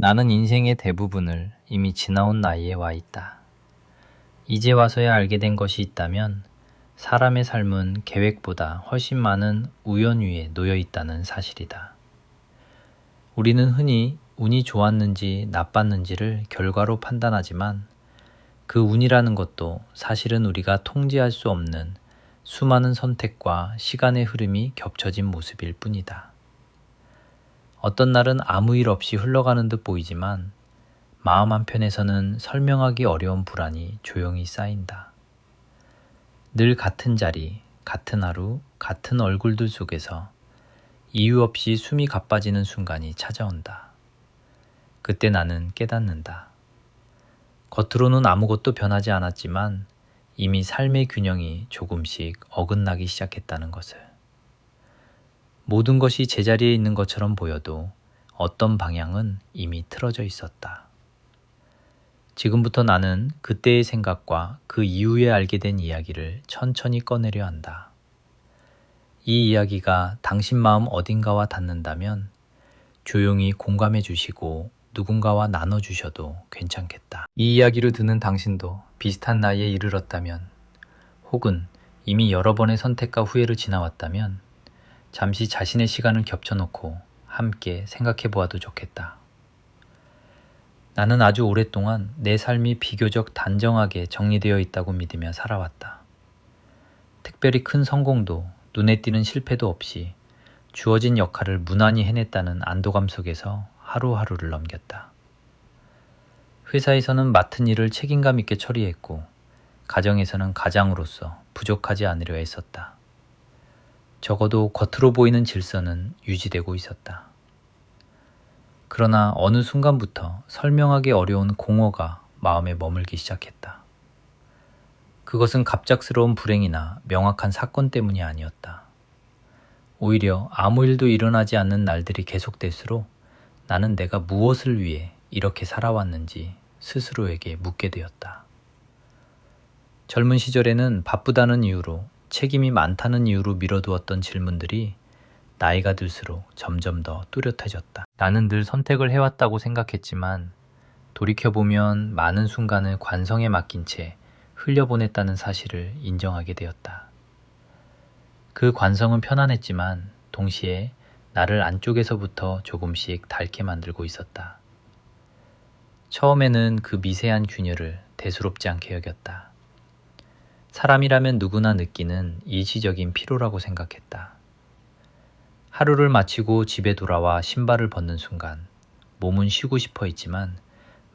나는 인생의 대부분을 이미 지나온 나이에 와 있다. 이제 와서야 알게 된 것이 있다면 사람의 삶은 계획보다 훨씬 많은 우연 위에 놓여 있다는 사실이다. 우리는 흔히 운이 좋았는지 나빴는지를 결과로 판단하지만 그 운이라는 것도 사실은 우리가 통제할 수 없는 수많은 선택과 시간의 흐름이 겹쳐진 모습일 뿐이다. 어떤 날은 아무 일 없이 흘러가는 듯 보이지만 마음 한편에서는 설명하기 어려운 불안이 조용히 쌓인다. 늘 같은 자리, 같은 하루, 같은 얼굴들 속에서 이유 없이 숨이 가빠지는 순간이 찾아온다. 그때 나는 깨닫는다. 겉으로는 아무것도 변하지 않았지만 이미 삶의 균형이 조금씩 어긋나기 시작했다는 것을. 모든 것이 제자리에 있는 것처럼 보여도 어떤 방향은 이미 틀어져 있었다. 지금부터 나는 그때의 생각과 그 이후에 알게 된 이야기를 천천히 꺼내려 한다. 이 이야기가 당신 마음 어딘가와 닿는다면 조용히 공감해 주시고 누군가와 나눠주셔도 괜찮겠다. 이 이야기를 듣는 당신도 비슷한 나이에 이르렀다면 혹은 이미 여러 번의 선택과 후회를 지나왔다면 잠시 자신의 시간을 겹쳐놓고 함께 생각해 보아도 좋겠다. 나는 아주 오랫동안 내 삶이 비교적 단정하게 정리되어 있다고 믿으며 살아왔다. 특별히 큰 성공도 눈에 띄는 실패도 없이 주어진 역할을 무난히 해냈다는 안도감 속에서 하루하루를 넘겼다. 회사에서는 맡은 일을 책임감 있게 처리했고 가정에서는 가장으로서 부족하지 않으려 했었다. 적어도 겉으로 보이는 질서는 유지되고 있었다. 그러나 어느 순간부터 설명하기 어려운 공허가 마음에 머물기 시작했다. 그것은 갑작스러운 불행이나 명확한 사건 때문이 아니었다. 오히려 아무 일도 일어나지 않는 날들이 계속될수록 나는 내가 무엇을 위해 이렇게 살아왔는지 스스로에게 묻게 되었다. 젊은 시절에는 바쁘다는 이유로 책임이 많다는 이유로 미뤄두었던 질문들이 나이가 들수록 점점 더 뚜렷해졌다. 나는 늘 선택을 해왔다고 생각했지만 돌이켜보면 많은 순간을 관성에 맡긴 채 흘려보냈다는 사실을 인정하게 되었다. 그 관성은 편안했지만 동시에 나를 안쪽에서부터 조금씩 닳게 만들고 있었다. 처음에는 그 미세한 균열을 대수롭지 않게 여겼다. 사람이라면 누구나 느끼는 일시적인 피로라고 생각했다. 하루를 마치고 집에 돌아와 신발을 벗는 순간 몸은 쉬고 싶어 했지만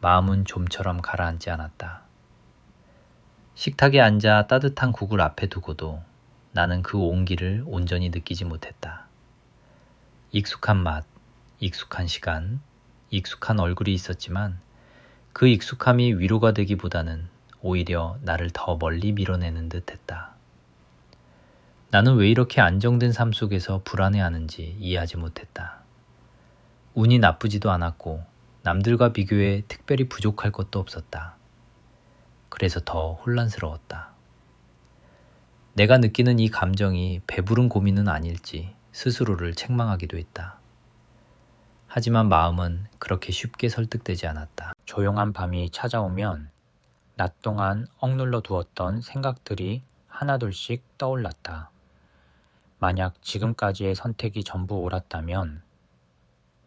마음은 좀처럼 가라앉지 않았다. 식탁에 앉아 따뜻한 국을 앞에 두고도 나는 그 온기를 온전히 느끼지 못했다. 익숙한 맛, 익숙한 시간, 익숙한 얼굴이 있었지만 그 익숙함이 위로가 되기보다는 오히려 나를 더 멀리 밀어내는 듯 했다. 나는 왜 이렇게 안정된 삶 속에서 불안해하는지 이해하지 못했다. 운이 나쁘지도 않았고 남들과 비교해 특별히 부족할 것도 없었다. 그래서 더 혼란스러웠다. 내가 느끼는 이 감정이 배부른 고민은 아닐지 스스로를 책망하기도 했다. 하지만 마음은 그렇게 쉽게 설득되지 않았다. 조용한 밤이 찾아오면 낮 동안 억눌러 두었던 생각들이 하나둘씩 떠올랐다. 만약 지금까지의 선택이 전부 옳았다면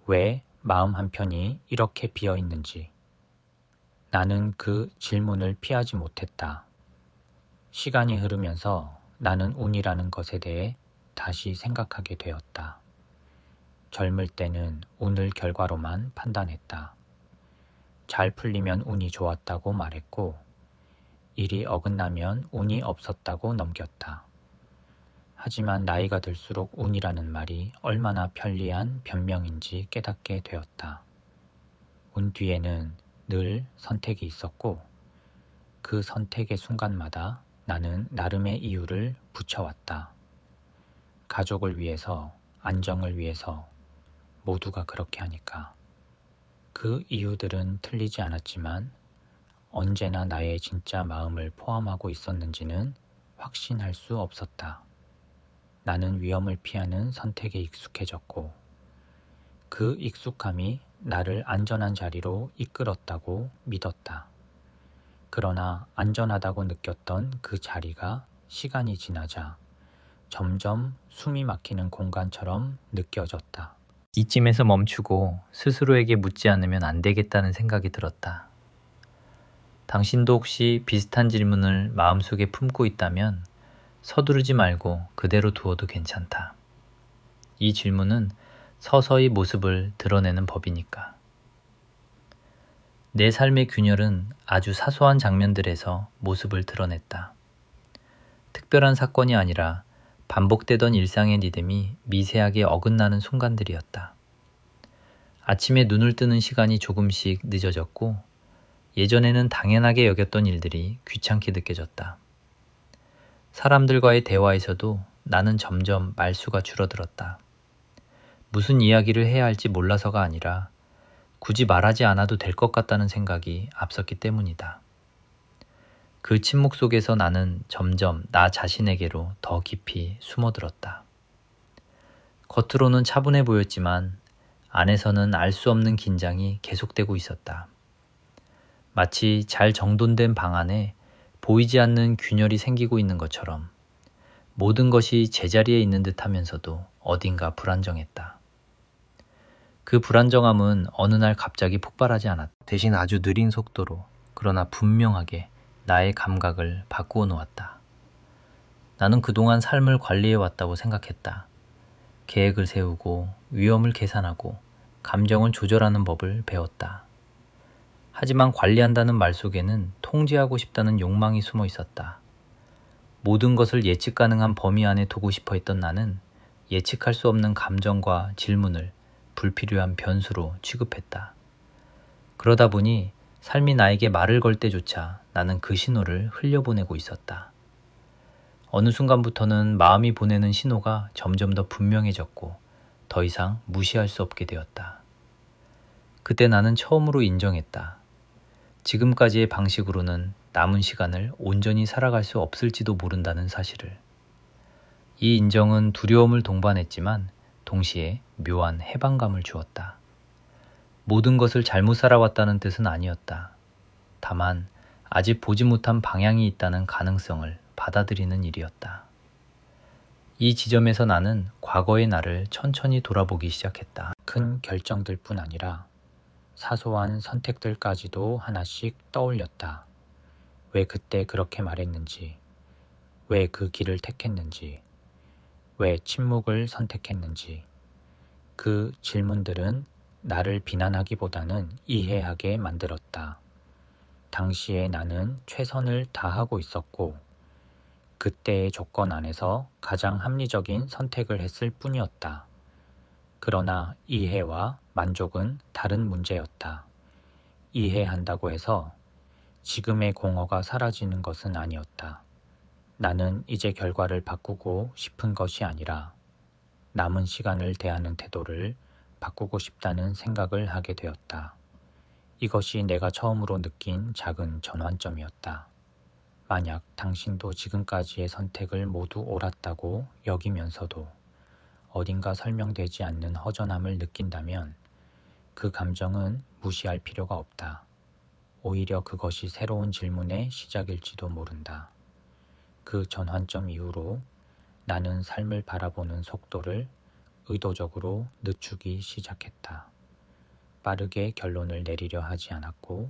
왜 마음 한편이 이렇게 비어 있는지 나는 그 질문을 피하지 못했다. 시간이 흐르면서 나는 운이라는 것에 대해 다시 생각하게 되었다. 젊을 때는 운을 결과로만 판단했다. 잘 풀리면 운이 좋았다고 말했고 일이 어긋나면 운이 없었다고 넘겼다. 하지만 나이가 들수록 운이라는 말이 얼마나 편리한 변명인지 깨닫게 되었다. 운 뒤에는 늘 선택이 있었고 그 선택의 순간마다 나는 나름의 이유를 붙여왔다. 가족을 위해서, 안정을 위해서 모두가 그렇게 하니까. 그 이유들은 틀리지 않았지만 언제나 나의 진짜 마음을 포함하고 있었는지는 확신할 수 없었다. 나는 위험을 피하는 선택에 익숙해졌고 그 익숙함이 나를 안전한 자리로 이끌었다고 믿었다. 그러나 안전하다고 느꼈던 그 자리가 시간이 지나자 점점 숨이 막히는 공간처럼 느껴졌다. 이쯤에서 멈추고 스스로에게 묻지 않으면 안 되겠다는 생각이 들었다. 당신도 혹시 비슷한 질문을 마음속에 품고 있다면 서두르지 말고 그대로 두어도 괜찮다. 이 질문은 서서히 모습을 드러내는 법이니까. 내 삶의 균열은 아주 사소한 장면들에서 모습을 드러냈다. 특별한 사건이 아니라 반복되던 일상의 리듬이 미세하게 어긋나는 순간들이었다. 아침에 눈을 뜨는 시간이 조금씩 늦어졌고 예전에는 당연하게 여겼던 일들이 귀찮게 느껴졌다. 사람들과의 대화에서도 나는 점점 말수가 줄어들었다. 무슨 이야기를 해야 할지 몰라서가 아니라 굳이 말하지 않아도 될 것 같다는 생각이 앞섰기 때문이다. 그 침묵 속에서 나는 점점 나 자신에게로 더 깊이 숨어들었다. 겉으로는 차분해 보였지만 안에서는 알 수 없는 긴장이 계속되고 있었다. 마치 잘 정돈된 방 안에 보이지 않는 균열이 생기고 있는 것처럼 모든 것이 제자리에 있는 듯 하면서도 어딘가 불안정했다. 그 불안정함은 어느 날 갑자기 폭발하지 않았다. 대신 아주 느린 속도로 그러나 분명하게 나의 감각을 바꾸어 놓았다. 나는 그동안 삶을 관리해 왔다고 생각했다. 계획을 세우고 위험을 계산하고 감정을 조절하는 법을 배웠다. 하지만 관리한다는 말 속에는 통제하고 싶다는 욕망이 숨어 있었다. 모든 것을 예측 가능한 범위 안에 두고 싶어 했던 나는 예측할 수 없는 감정과 질문을 불필요한 변수로 취급했다. 그러다 보니 삶이 나에게 말을 걸 때조차 나는 그 신호를 흘려보내고 있었다. 어느 순간부터는 마음이 보내는 신호가 점점 더 분명해졌고 더 이상 무시할 수 없게 되었다. 그때 나는 처음으로 인정했다. 지금까지의 방식으로는 남은 시간을 온전히 살아갈 수 없을지도 모른다는 사실을. 이 인정은 두려움을 동반했지만 동시에 묘한 해방감을 주었다. 모든 것을 잘못 살아왔다는 뜻은 아니었다. 다만 아직 보지 못한 방향이 있다는 가능성을 받아들이는 일이었다. 이 지점에서 나는 과거의 나를 천천히 돌아보기 시작했다. 큰 결정들 뿐 아니라 사소한 선택들까지도 하나씩 떠올렸다. 왜 그때 그렇게 말했는지, 왜 그 길을 택했는지, 왜 침묵을 선택했는지. 그 질문들은 나를 비난하기보다는 이해하게 만들었다. 당시에 나는 최선을 다하고 있었고, 그때의 조건 안에서 가장 합리적인 선택을 했을 뿐이었다. 그러나 이해와 만족은 다른 문제였다. 이해한다고 해서 지금의 공허가 사라지는 것은 아니었다. 나는 이제 결과를 바꾸고 싶은 것이 아니라 남은 시간을 대하는 태도를 바꾸고 싶다는 생각을 하게 되었다. 이것이 내가 처음으로 느낀 작은 전환점이었다. 만약 당신도 지금까지의 선택을 모두 옳았다고 여기면서도 어딘가 설명되지 않는 허전함을 느낀다면 그 감정은 무시할 필요가 없다. 오히려 그것이 새로운 질문의 시작일지도 모른다. 그 전환점 이후로 나는 삶을 바라보는 속도를 의도적으로 늦추기 시작했다. 빠르게 결론을 내리려 하지 않았고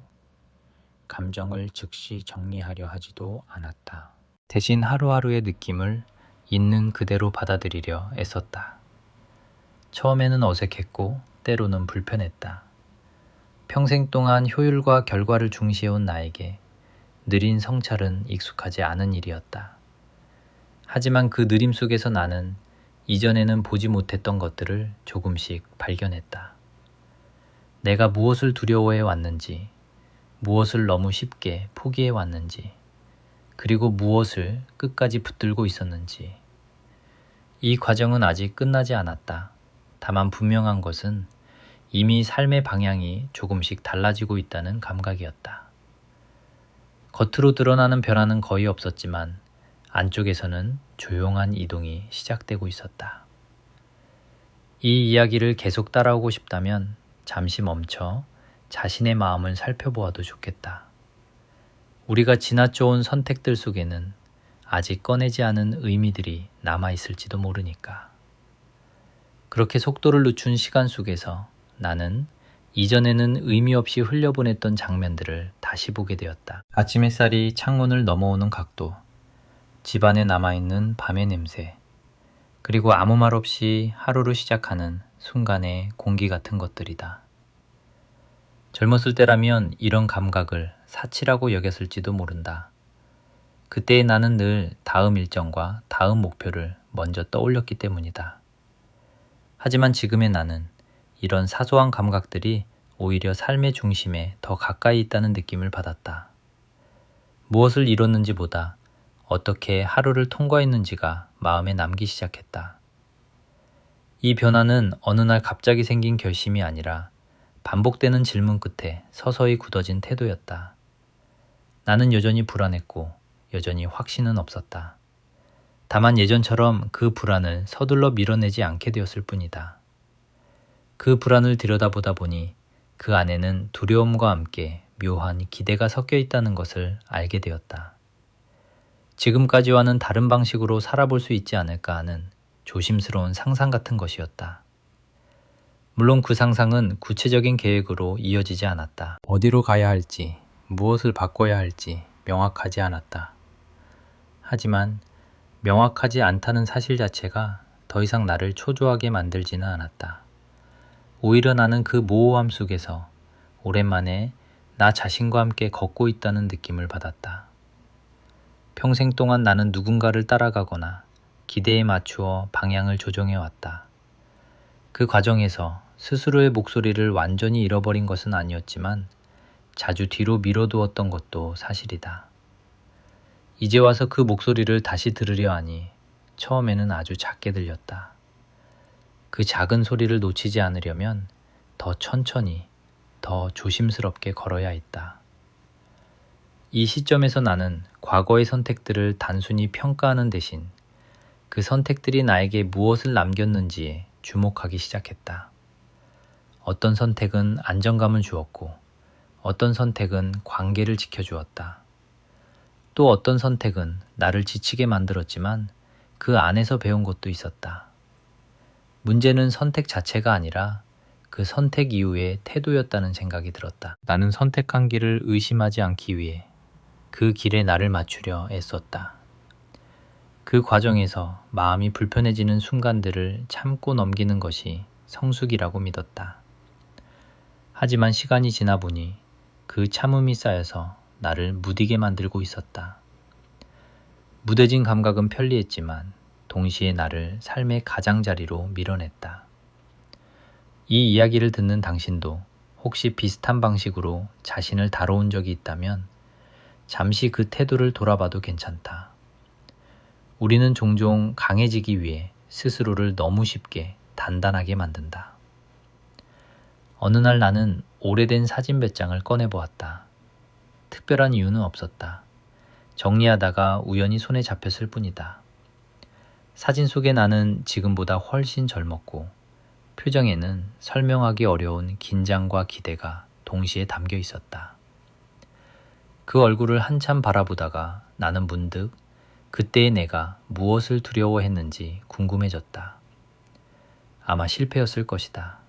감정을 즉시 정리하려 하지도 않았다. 대신 하루하루의 느낌을 있는 그대로 받아들이려 애썼다. 처음에는 어색했고 때로는 불편했다. 평생 동안 효율과 결과를 중시해온 나에게 느린 성찰은 익숙하지 않은 일이었다. 하지만 그 느림 속에서 나는 이전에는 보지 못했던 것들을 조금씩 발견했다. 내가 무엇을 두려워해 왔는지, 무엇을 너무 쉽게 포기해 왔는지, 그리고 무엇을 끝까지 붙들고 있었는지. 이 과정은 아직 끝나지 않았다. 다만 분명한 것은 이미 삶의 방향이 조금씩 달라지고 있다는 감각이었다. 겉으로 드러나는 변화는 거의 없었지만 안쪽에서는 조용한 이동이 시작되고 있었다. 이 이야기를 계속 따라오고 싶다면 잠시 멈춰 자신의 마음을 살펴보아도 좋겠다. 우리가 지나쳐온 선택들 속에는 아직 꺼내지 않은 의미들이 남아있을지도 모르니까. 그렇게 속도를 늦춘 시간 속에서 나는 이전에는 의미 없이 흘려보냈던 장면들을 다시 보게 되었다. 아침 햇살이 창문을 넘어오는 각도, 집안에 남아있는 밤의 냄새, 그리고 아무 말 없이 하루를 시작하는 순간의 공기 같은 것들이다. 젊었을 때라면 이런 감각을 사치라고 여겼을지도 모른다. 그때의 나는 늘 다음 일정과 다음 목표를 먼저 떠올렸기 때문이다. 하지만 지금의 나는 이런 사소한 감각들이 오히려 삶의 중심에 더 가까이 있다는 느낌을 받았다. 무엇을 이뤘는지보다 어떻게 하루를 통과했는지가 마음에 남기 시작했다. 이 변화는 어느 날 갑자기 생긴 결심이 아니라 반복되는 질문 끝에 서서히 굳어진 태도였다. 나는 여전히 불안했고 여전히 확신은 없었다. 다만 예전처럼 그 불안을 서둘러 밀어내지 않게 되었을 뿐이다. 그 불안을 들여다보다 보니 그 안에는 두려움과 함께 묘한 기대가 섞여 있다는 것을 알게 되었다. 지금까지와는 다른 방식으로 살아볼 수 있지 않을까 하는 조심스러운 상상 같은 것이었다. 물론 그 상상은 구체적인 계획으로 이어지지 않았다. 어디로 가야 할지, 무엇을 바꿔야 할지 명확하지 않았다. 하지만 명확하지 않다는 사실 자체가 더 이상 나를 초조하게 만들지는 않았다. 오히려 나는 그 모호함 속에서 오랜만에 나 자신과 함께 걷고 있다는 느낌을 받았다. 평생 동안 나는 누군가를 따라가거나 기대에 맞추어 방향을 조정해왔다. 그 과정에서 스스로의 목소리를 완전히 잃어버린 것은 아니었지만 자주 뒤로 밀어두었던 것도 사실이다. 이제 와서 그 목소리를 다시 들으려 하니 처음에는 아주 작게 들렸다. 그 작은 소리를 놓치지 않으려면 더 천천히, 더 조심스럽게 걸어야 했다. 이 시점에서 나는 과거의 선택들을 단순히 평가하는 대신 그 선택들이 나에게 무엇을 남겼는지에 주목하기 시작했다. 어떤 선택은 안정감을 주었고, 어떤 선택은 관계를 지켜주었다. 또 어떤 선택은 나를 지치게 만들었지만 그 안에서 배운 것도 있었다. 문제는 선택 자체가 아니라 그 선택 이후의 태도였다는 생각이 들었다. 나는 선택한 길을 의심하지 않기 위해 그 길에 나를 맞추려 애썼다. 그 과정에서 마음이 불편해지는 순간들을 참고 넘기는 것이 성숙이라고 믿었다. 하지만 시간이 지나 보니 그 참음이 쌓여서 나를 무디게 만들고 있었다. 무뎌진 감각은 편리했지만 동시에 나를 삶의 가장자리로 밀어냈다. 이 이야기를 듣는 당신도 혹시 비슷한 방식으로 자신을 다뤄온 적이 있다면 잠시 그 태도를 돌아봐도 괜찮다. 우리는 종종 강해지기 위해 스스로를 너무 쉽게 단단하게 만든다. 어느 날 나는 오래된 사진 몇 장을 꺼내보았다. 특별한 이유는 없었다. 정리하다가 우연히 손에 잡혔을 뿐이다. 사진 속의 나는 지금보다 훨씬 젊었고 표정에는 설명하기 어려운 긴장과 기대가 동시에 담겨 있었다. 그 얼굴을 한참 바라보다가 나는 문득 그때의 내가 무엇을 두려워했는지 궁금해졌다. 아마 실패였을 것이다.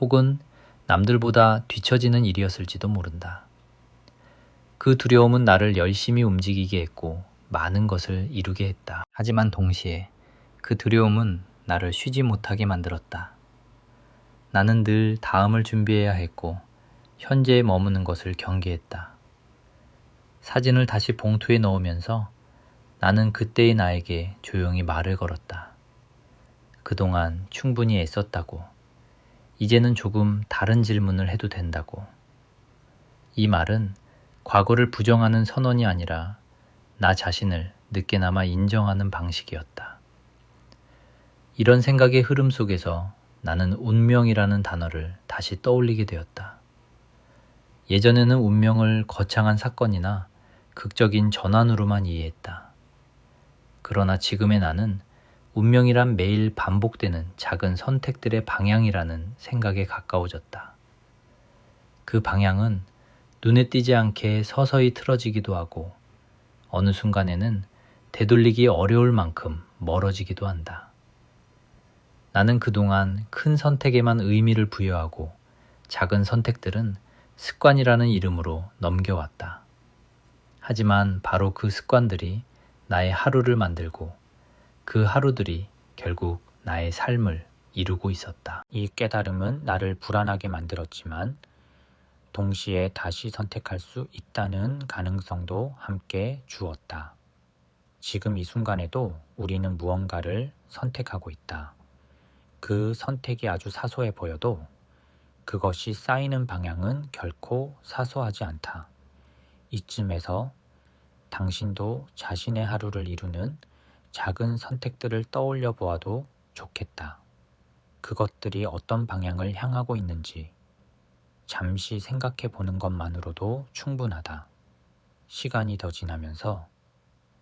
혹은 남들보다 뒤처지는 일이었을지도 모른다. 그 두려움은 나를 열심히 움직이게 했고 많은 것을 이루게 했다. 하지만 동시에 그 두려움은 나를 쉬지 못하게 만들었다. 나는 늘 다음을 준비해야 했고 현재에 머무는 것을 경계했다. 사진을 다시 봉투에 넣으면서 나는 그때의 나에게 조용히 말을 걸었다. 그동안 충분히 애썼다고, 이제는 조금 다른 질문을 해도 된다고. 이 말은 과거를 부정하는 선언이 아니라 나 자신을 늦게나마 인정하는 방식이었다. 이런 생각의 흐름 속에서 나는 운명이라는 단어를 다시 떠올리게 되었다. 예전에는 운명을 거창한 사건이나 극적인 전환으로만 이해했다. 그러나 지금의 나는 운명이란 매일 반복되는 작은 선택들의 방향이라는 생각에 가까워졌다. 그 방향은 눈에 띄지 않게 서서히 틀어지기도 하고 어느 순간에는 되돌리기 어려울 만큼 멀어지기도 한다. 나는 그동안 큰 선택에만 의미를 부여하고 작은 선택들은 습관이라는 이름으로 넘겨왔다. 하지만 바로 그 습관들이 나의 하루를 만들고 그 하루들이 결국 나의 삶을 이루고 있었다. 이 깨달음은 나를 불안하게 만들었지만 동시에 다시 선택할 수 있다는 가능성도 함께 주었다. 지금 이 순간에도 우리는 무언가를 선택하고 있다. 그 선택이 아주 사소해 보여도 그것이 쌓이는 방향은 결코 사소하지 않다. 이쯤에서 당신도 자신의 하루를 이루는 작은 선택들을 떠올려 보아도 좋겠다. 그것들이 어떤 방향을 향하고 있는지 잠시 생각해 보는 것만으로도 충분하다. 시간이 더 지나면서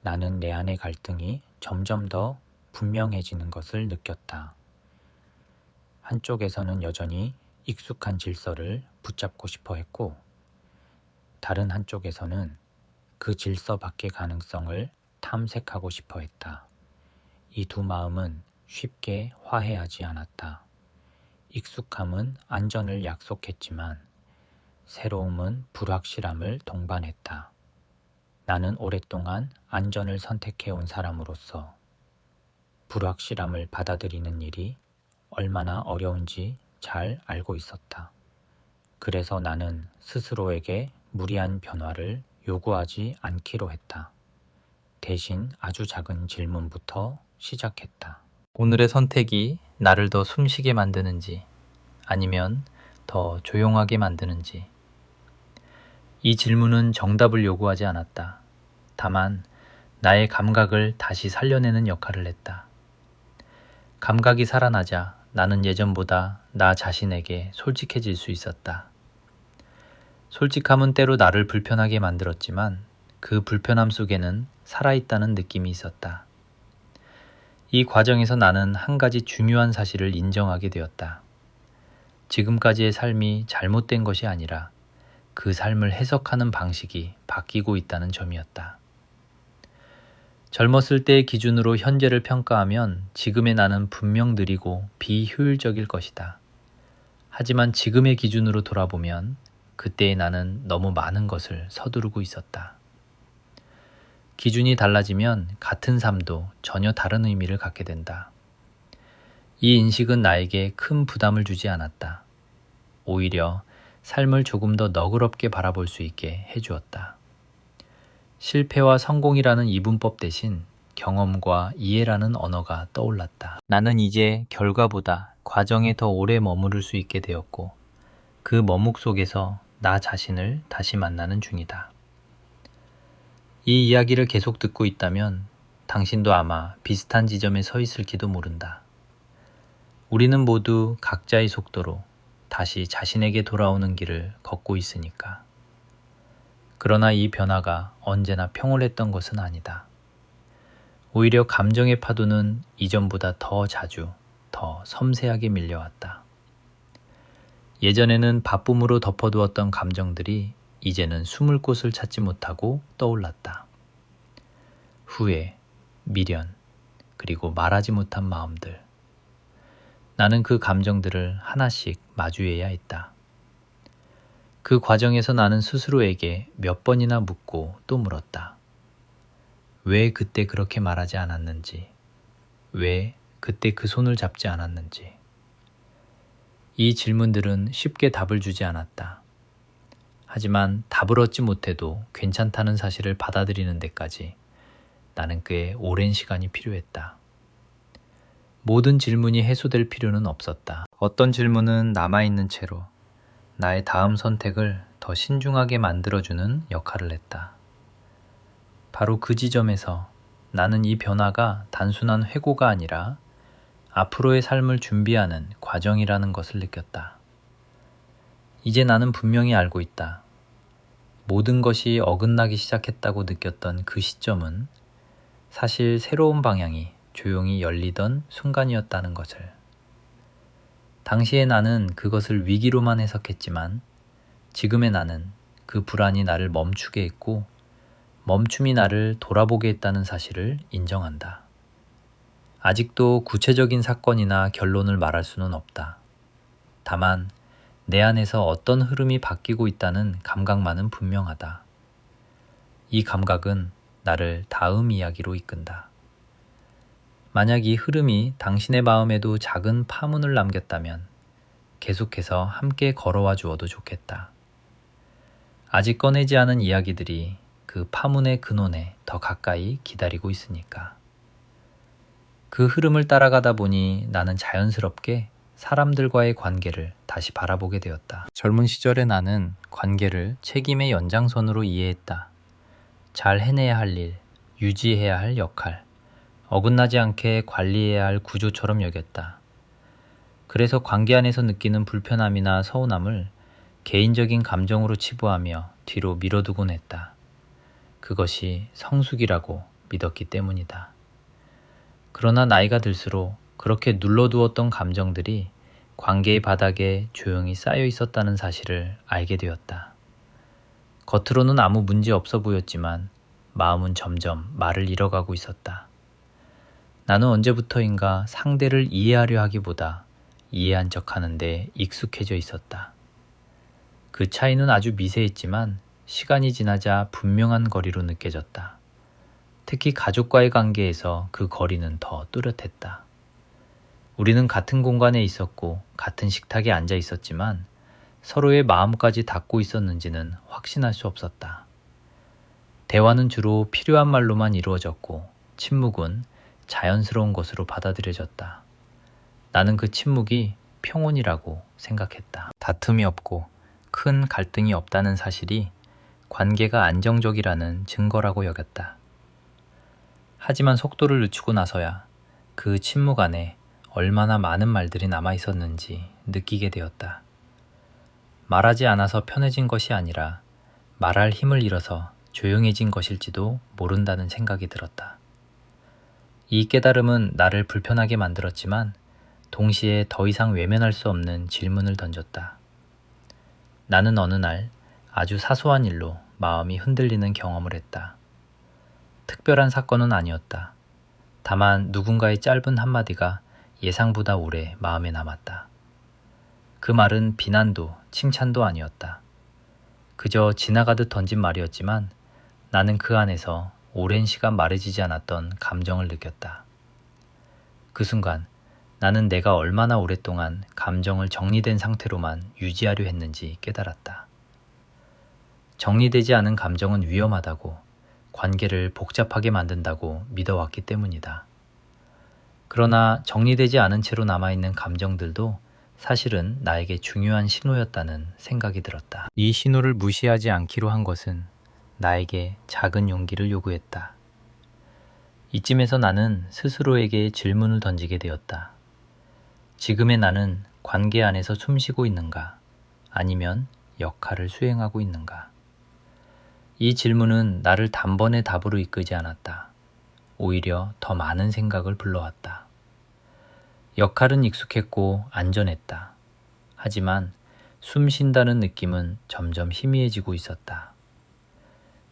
나는 내 안의 갈등이 점점 더 분명해지는 것을 느꼈다. 한쪽에서는 여전히 익숙한 질서를 붙잡고 싶어 했고, 다른 한쪽에서는 그 질서 밖의 가능성을 탐색하고 싶어 했다. 이 두 마음은 쉽게 화해하지 않았다. 익숙함은 안전을 약속했지만 새로움은 불확실함을 동반했다. 나는 오랫동안 안전을 선택해온 사람으로서 불확실함을 받아들이는 일이 얼마나 어려운지 잘 알고 있었다. 그래서 나는 스스로에게 무리한 변화를 요구하지 않기로 했다. 대신 아주 작은 질문부터 시작했다. 오늘의 선택이 나를 더 숨쉬게 만드는지 아니면 더 조용하게 만드는지. 이 질문은 정답을 요구하지 않았다. 다만 나의 감각을 다시 살려내는 역할을 했다. 감각이 살아나자 나는 예전보다 나 자신에게 솔직해질 수 있었다. 솔직함은 때로 나를 불편하게 만들었지만 그 불편함 속에는 살아있다는 느낌이 있었다. 이 과정에서 나는 한 가지 중요한 사실을 인정하게 되었다. 지금까지의 삶이 잘못된 것이 아니라 그 삶을 해석하는 방식이 바뀌고 있다는 점이었다. 젊었을 때의 기준으로 현재를 평가하면 지금의 나는 분명 느리고 비효율적일 것이다. 하지만 지금의 기준으로 돌아보면 그때의 나는 너무 많은 것을 서두르고 있었다. 기준이 달라지면 같은 삶도 전혀 다른 의미를 갖게 된다. 이 인식은 나에게 큰 부담을 주지 않았다. 오히려 삶을 조금 더 너그럽게 바라볼 수 있게 해주었다. 실패와 성공이라는 이분법 대신 경험과 이해라는 언어가 떠올랐다. 나는 이제 결과보다 과정에 더 오래 머무를 수 있게 되었고 그 머묵 속에서 나 자신을 다시 만나는 중이다. 이 이야기를 계속 듣고 있다면 당신도 아마 비슷한 지점에 서 있을지도 모른다. 우리는 모두 각자의 속도로 다시 자신에게 돌아오는 길을 걷고 있으니까. 그러나 이 변화가 언제나 평온했던 것은 아니다. 오히려 감정의 파도는 이전보다 더 자주, 더 섬세하게 밀려왔다. 예전에는 바쁨으로 덮어두었던 감정들이 이제는 숨을 곳을 찾지 못하고 떠올랐다. 후회, 미련, 그리고 말하지 못한 마음들. 나는 그 감정들을 하나씩 마주해야 했다. 그 과정에서 나는 스스로에게 몇 번이나 묻고 또 물었다. 왜 그때 그렇게 말하지 않았는지, 왜 그때 그 손을 잡지 않았는지. 이 질문들은 쉽게 답을 주지 않았다. 하지만 답을 얻지 못해도 괜찮다는 사실을 받아들이는 데까지 나는 꽤 오랜 시간이 필요했다. 모든 질문이 해소될 필요는 없었다. 어떤 질문은 남아있는 채로 나의 다음 선택을 더 신중하게 만들어주는 역할을 했다. 바로 그 지점에서 나는 이 변화가 단순한 회고가 아니라 앞으로의 삶을 준비하는 과정이라는 것을 느꼈다. 이제 나는 분명히 알고 있다. 모든 것이 어긋나기 시작했다고 느꼈던 그 시점은 사실 새로운 방향이 조용히 열리던 순간이었다는 것을. 당시의 나는 그것을 위기로만 해석했지만 지금의 나는 그 불안이 나를 멈추게 했고 멈춤이 나를 돌아보게 했다는 사실을 인정한다. 아직도 구체적인 사건이나 결론을 말할 수는 없다. 다만 내 안에서 어떤 흐름이 바뀌고 있다는 감각만은 분명하다. 이 감각은 나를 다음 이야기로 이끈다. 만약 이 흐름이 당신의 마음에도 작은 파문을 남겼다면 계속해서 함께 걸어와 주어도 좋겠다. 아직 꺼내지 않은 이야기들이 그 파문의 근원에 더 가까이 기다리고 있으니까. 그 흐름을 따라가다 보니 나는 자연스럽게 사람들과의 관계를 다시 바라보게 되었다. 젊은 시절의 나는 관계를 책임의 연장선으로 이해했다. 잘 해내야 할 일, 유지해야 할 역할, 어긋나지 않게 관리해야 할 구조처럼 여겼다. 그래서 관계 안에서 느끼는 불편함이나 서운함을 개인적인 감정으로 치부하며 뒤로 밀어두곤 했다. 그것이 성숙이라고 믿었기 때문이다. 그러나 나이가 들수록 그렇게 눌러두었던 감정들이 관계의 바닥에 조용히 쌓여 있었다는 사실을 알게 되었다. 겉으로는 아무 문제 없어 보였지만 마음은 점점 말을 잃어가고 있었다. 나는 언제부터인가 상대를 이해하려 하기보다 이해한 척하는데 익숙해져 있었다. 그 차이는 아주 미세했지만 시간이 지나자 분명한 거리로 느껴졌다. 특히 가족과의 관계에서 그 거리는 더 뚜렷했다. 우리는 같은 공간에 있었고 같은 식탁에 앉아 있었지만 서로의 마음까지 닫고 있었는지는 확신할 수 없었다. 대화는 주로 필요한 말로만 이루어졌고 침묵은 자연스러운 것으로 받아들여졌다. 나는 그 침묵이 평온이라고 생각했다. 다툼이 없고 큰 갈등이 없다는 사실이 관계가 안정적이라는 증거라고 여겼다. 하지만 속도를 늦추고 나서야 그 침묵 안에 얼마나 많은 말들이 남아 있었는지 느끼게 되었다. 말하지 않아서 편해진 것이 아니라 말할 힘을 잃어서 조용해진 것일지도 모른다는 생각이 들었다. 이 깨달음은 나를 불편하게 만들었지만 동시에 더 이상 외면할 수 없는 질문을 던졌다. 나는 어느 날 아주 사소한 일로 마음이 흔들리는 경험을 했다. 특별한 사건은 아니었다. 다만 누군가의 짧은 한마디가 예상보다 오래 마음에 남았다. 그 말은 비난도 칭찬도 아니었다. 그저 지나가듯 던진 말이었지만 나는 그 안에서 오랜 시간 말해지지 않았던 감정을 느꼈다. 그 순간 나는 내가 얼마나 오랫동안 감정을 정리된 상태로만 유지하려 했는지 깨달았다. 정리되지 않은 감정은 위험하다고, 관계를 복잡하게 만든다고 믿어왔기 때문이다. 그러나 정리되지 않은 채로 남아있는 감정들도 사실은 나에게 중요한 신호였다는 생각이 들었다. 이 신호를 무시하지 않기로 한 것은 나에게 작은 용기를 요구했다. 이쯤에서 나는 스스로에게 질문을 던지게 되었다. 지금의 나는 관계 안에서 숨쉬고 있는가? 아니면 역할을 수행하고 있는가? 이 질문은 나를 단번에 답으로 이끌지 않았다. 오히려 더 많은 생각을 불러왔다. 역할은 익숙했고 안전했다. 하지만 숨 쉰다는 느낌은 점점 희미해지고 있었다.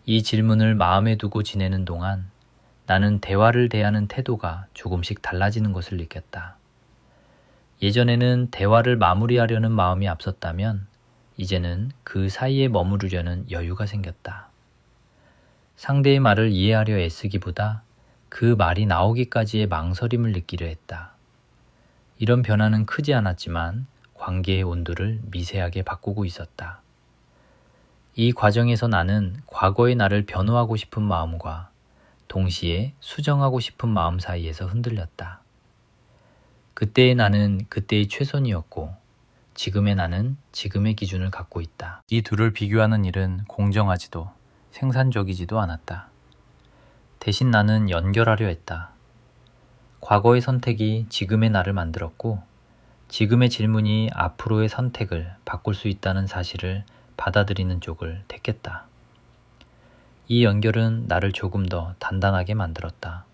이 질문을 마음에 두고 지내는 동안 나는 대화를 대하는 태도가 조금씩 달라지는 것을 느꼈다. 예전에는 대화를 마무리하려는 마음이 앞섰다면 이제는 그 사이에 머무르려는 여유가 생겼다. 상대의 말을 이해하려 애쓰기보다 그 말이 나오기까지의 망설임을 느끼려 했다. 이런 변화는 크지 않았지만 관계의 온도를 미세하게 바꾸고 있었다. 이 과정에서 나는 과거의 나를 변호하고 싶은 마음과 동시에 수정하고 싶은 마음 사이에서 흔들렸다. 그때의 나는 그때의 최선이었고 지금의 나는 지금의 기준을 갖고 있다. 이 둘을 비교하는 일은 공정하지도 생산적이지도 않았다. 대신 나는 연결하려 했다. 과거의 선택이 지금의 나를 만들었고 지금의 질문이 앞으로의 선택을 바꿀 수 있다는 사실을 받아들이는 쪽을 택했다. 이 연결은 나를 조금 더 단단하게 만들었다.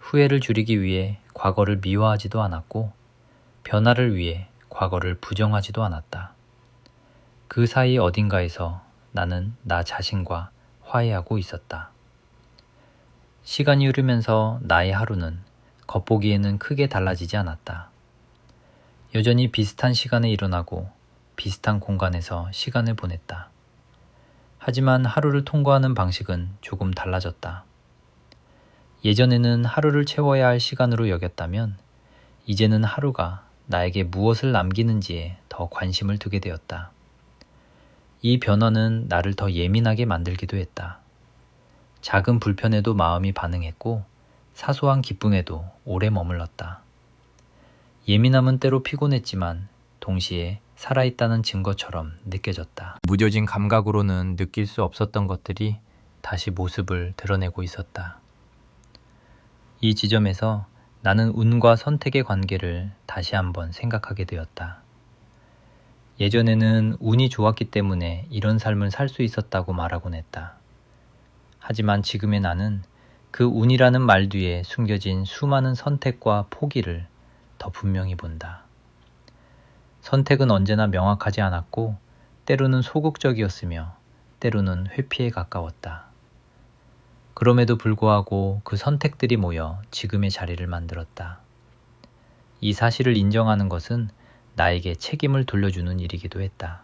후회를 줄이기 위해 과거를 미워하지도 않았고 변화를 위해 과거를 부정하지도 않았다. 그 사이 어딘가에서 나는 나 자신과 화해하고 있었다. 시간이 흐르면서 나의 하루는 겉보기에는 크게 달라지지 않았다. 여전히 비슷한 시간에 일어나고 비슷한 공간에서 시간을 보냈다. 하지만 하루를 통과하는 방식은 조금 달라졌다. 예전에는 하루를 채워야 할 시간으로 여겼다면 이제는 하루가 나에게 무엇을 남기는지에 더 관심을 두게 되었다. 이 변화는 나를 더 예민하게 만들기도 했다. 작은 불편에도 마음이 반응했고 사소한 기쁨에도 오래 머물렀다. 예민함은 때로 피곤했지만 동시에 살아있다는 증거처럼 느껴졌다. 무뎌진 감각으로는 느낄 수 없었던 것들이 다시 모습을 드러내고 있었다. 이 지점에서 나는 운과 선택의 관계를 다시 한번 생각하게 되었다. 예전에는 운이 좋았기 때문에 이런 삶을 살 수 있었다고 말하곤 했다. 하지만 지금의 나는 그 운이라는 말 뒤에 숨겨진 수많은 선택과 포기를 더 분명히 본다. 선택은 언제나 명확하지 않았고 때로는 소극적이었으며 때로는 회피에 가까웠다. 그럼에도 불구하고 그 선택들이 모여 지금의 자리를 만들었다. 이 사실을 인정하는 것은 나에게 책임을 돌려주는 일이기도 했다.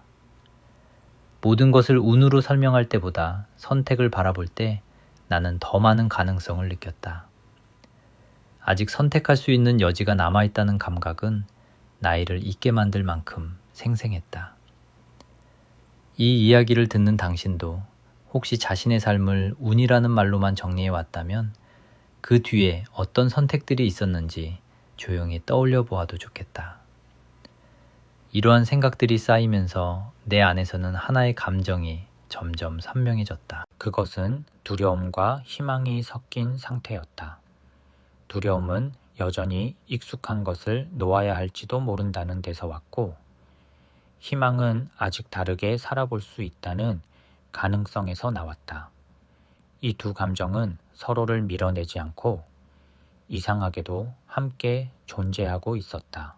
모든 것을 운으로 설명할 때보다 선택을 바라볼 때 나는 더 많은 가능성을 느꼈다. 아직 선택할 수 있는 여지가 남아있다는 감각은 나이를 잊게 만들 만큼 생생했다. 이 이야기를 듣는 당신도 혹시 자신의 삶을 운이라는 말로만 정리해 왔다면 그 뒤에 어떤 선택들이 있었는지 조용히 떠올려 보아도 좋겠다. 이러한 생각들이 쌓이면서 내 안에서는 하나의 감정이 점점 선명해졌다. 그것은 두려움과 희망이 섞인 상태였다. 두려움은 여전히 익숙한 것을 놓아야 할지도 모른다는 데서 왔고, 희망은 아직 다르게 살아볼 수 있다는 가능성에서 나왔다. 이 두 감정은 서로를 밀어내지 않고 이상하게도 함께 존재하고 있었다.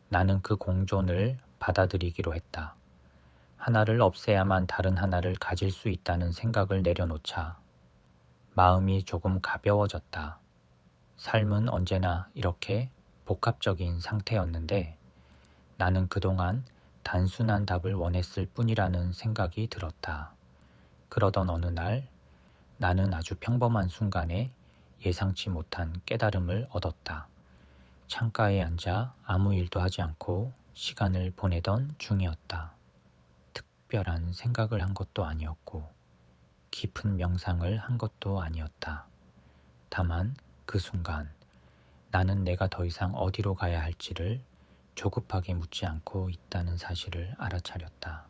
나는 그 공존을 받아들이기로 했다. 하나를 없애야만 다른 하나를 가질 수 있다는 생각을 내려놓자 마음이 조금 가벼워졌다. 삶은 언제나 이렇게 복합적인 상태였는데 나는 그동안 단순한 답을 원했을 뿐이라는 생각이 들었다. 그러던 어느 날 나는 아주 평범한 순간에 예상치 못한 깨달음을 얻었다. 창가에 앉아 아무 일도 하지 않고 시간을 보내던 중이었다. 특별한 생각을 한 것도 아니었고 깊은 명상을 한 것도 아니었다. 다만 그 순간 나는 내가 더 이상 어디로 가야 할지를 조급하게 묻지 않고 있다는 사실을 알아차렸다.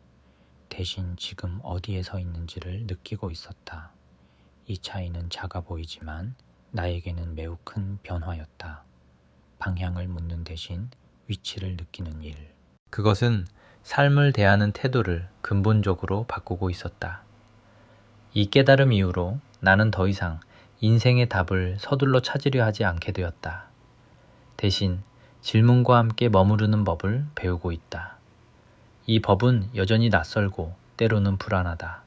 대신 지금 어디에 서 있는지를 느끼고 있었다. 이 차이는 작아 보이지만 나에게는 매우 큰 변화였다. 방향을 묻는 대신 위치를 느끼는 일. 그것은 삶을 대하는 태도를 근본적으로 바꾸고 있었다. 이 깨달음 이후로 나는 더 이상 인생의 답을 서둘러 찾으려 하지 않게 되었다. 대신 질문과 함께 머무르는 법을 배우고 있다. 이 법은 여전히 낯설고 때로는 불안하다.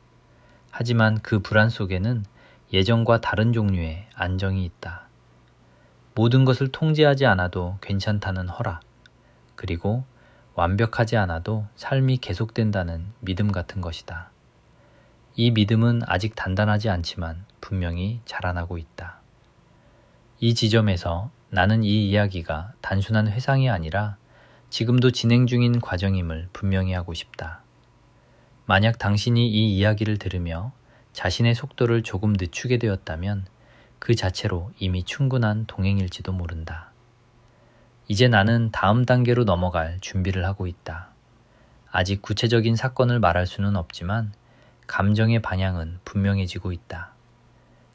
하지만 그 불안 속에는 예전과 다른 종류의 안정이 있다. 모든 것을 통제하지 않아도 괜찮다는 허락, 그리고 완벽하지 않아도 삶이 계속된다는 믿음 같은 것이다. 이 믿음은 아직 단단하지 않지만 분명히 자라나고 있다. 이 지점에서 나는 이 이야기가 단순한 회상이 아니라 지금도 진행 중인 과정임을 분명히 하고 싶다. 만약 당신이 이 이야기를 들으며 자신의 속도를 조금 늦추게 되었다면 그 자체로 이미 충분한 동행일지도 모른다. 이제 나는 다음 단계로 넘어갈 준비를 하고 있다. 아직 구체적인 사건을 말할 수는 없지만 감정의 방향은 분명해지고 있다.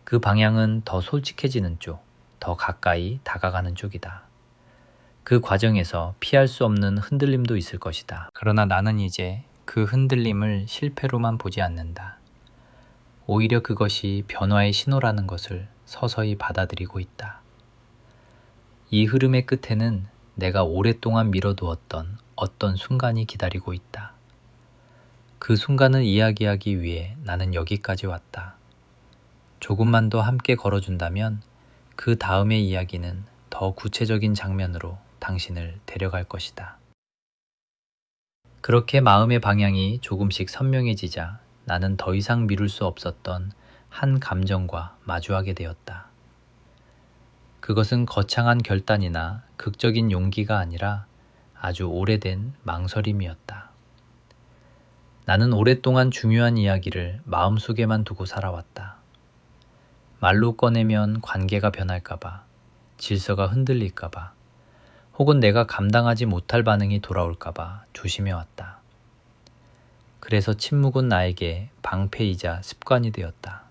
그 방향은 더 솔직해지는 쪽, 더 가까이 다가가는 쪽이다. 그 과정에서 피할 수 없는 흔들림도 있을 것이다. 그러나 나는 이제 그 흔들림을 실패로만 보지 않는다. 오히려 그것이 변화의 신호라는 것을 서서히 받아들이고 있다. 이 흐름의 끝에는 내가 오랫동안 미뤄두었던 어떤 순간이 기다리고 있다. 그 순간을 이야기하기 위해 나는 여기까지 왔다. 조금만 더 함께 걸어준다면 그 다음의 이야기는 더 구체적인 장면으로 당신을 데려갈 것이다. 그렇게 마음의 방향이 조금씩 선명해지자 나는 더 이상 미룰 수 없었던 한 감정과 마주하게 되었다. 그것은 거창한 결단이나 극적인 용기가 아니라 아주 오래된 망설임이었다. 나는 오랫동안 중요한 이야기를 마음속에만 두고 살아왔다. 말로 꺼내면 관계가 변할까봐, 질서가 흔들릴까봐, 혹은 내가 감당하지 못할 반응이 돌아올까봐 조심해왔다. 그래서 침묵은 나에게 방패이자 습관이 되었다.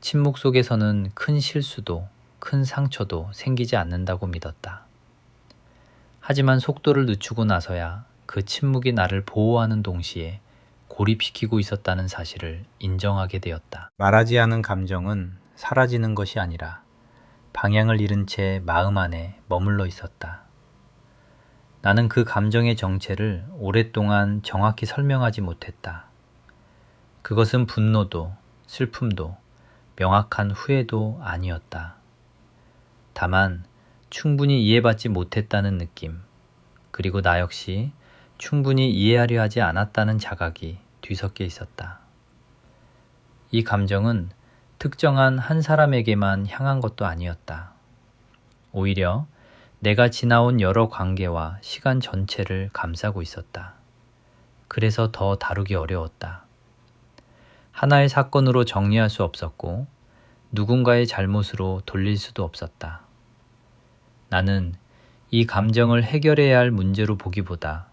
침묵 속에서는 큰 실수도 큰 상처도 생기지 않는다고 믿었다. 하지만 속도를 늦추고 나서야 그 침묵이 나를 보호하는 동시에 고립시키고 있었다는 사실을 인정하게 되었다. 말하지 않은 감정은 사라지는 것이 아니라 방향을 잃은 채 마음 안에 머물러 있었다. 나는 그 감정의 정체를 오랫동안 정확히 설명하지 못했다. 그것은 분노도 슬픔도 명확한 후회도 아니었다. 다만 충분히 이해받지 못했다는 느낌, 그리고 나 역시 충분히 이해하려 하지 않았다는 자각이 뒤섞여 있었다. 이 감정은 특정한 한 사람에게만 향한 것도 아니었다. 오히려 내가 지나온 여러 관계와 시간 전체를 감싸고 있었다. 그래서 더 다루기 어려웠다. 하나의 사건으로 정리할 수 없었고 누군가의 잘못으로 돌릴 수도 없었다. 나는 이 감정을 해결해야 할 문제로 보기보다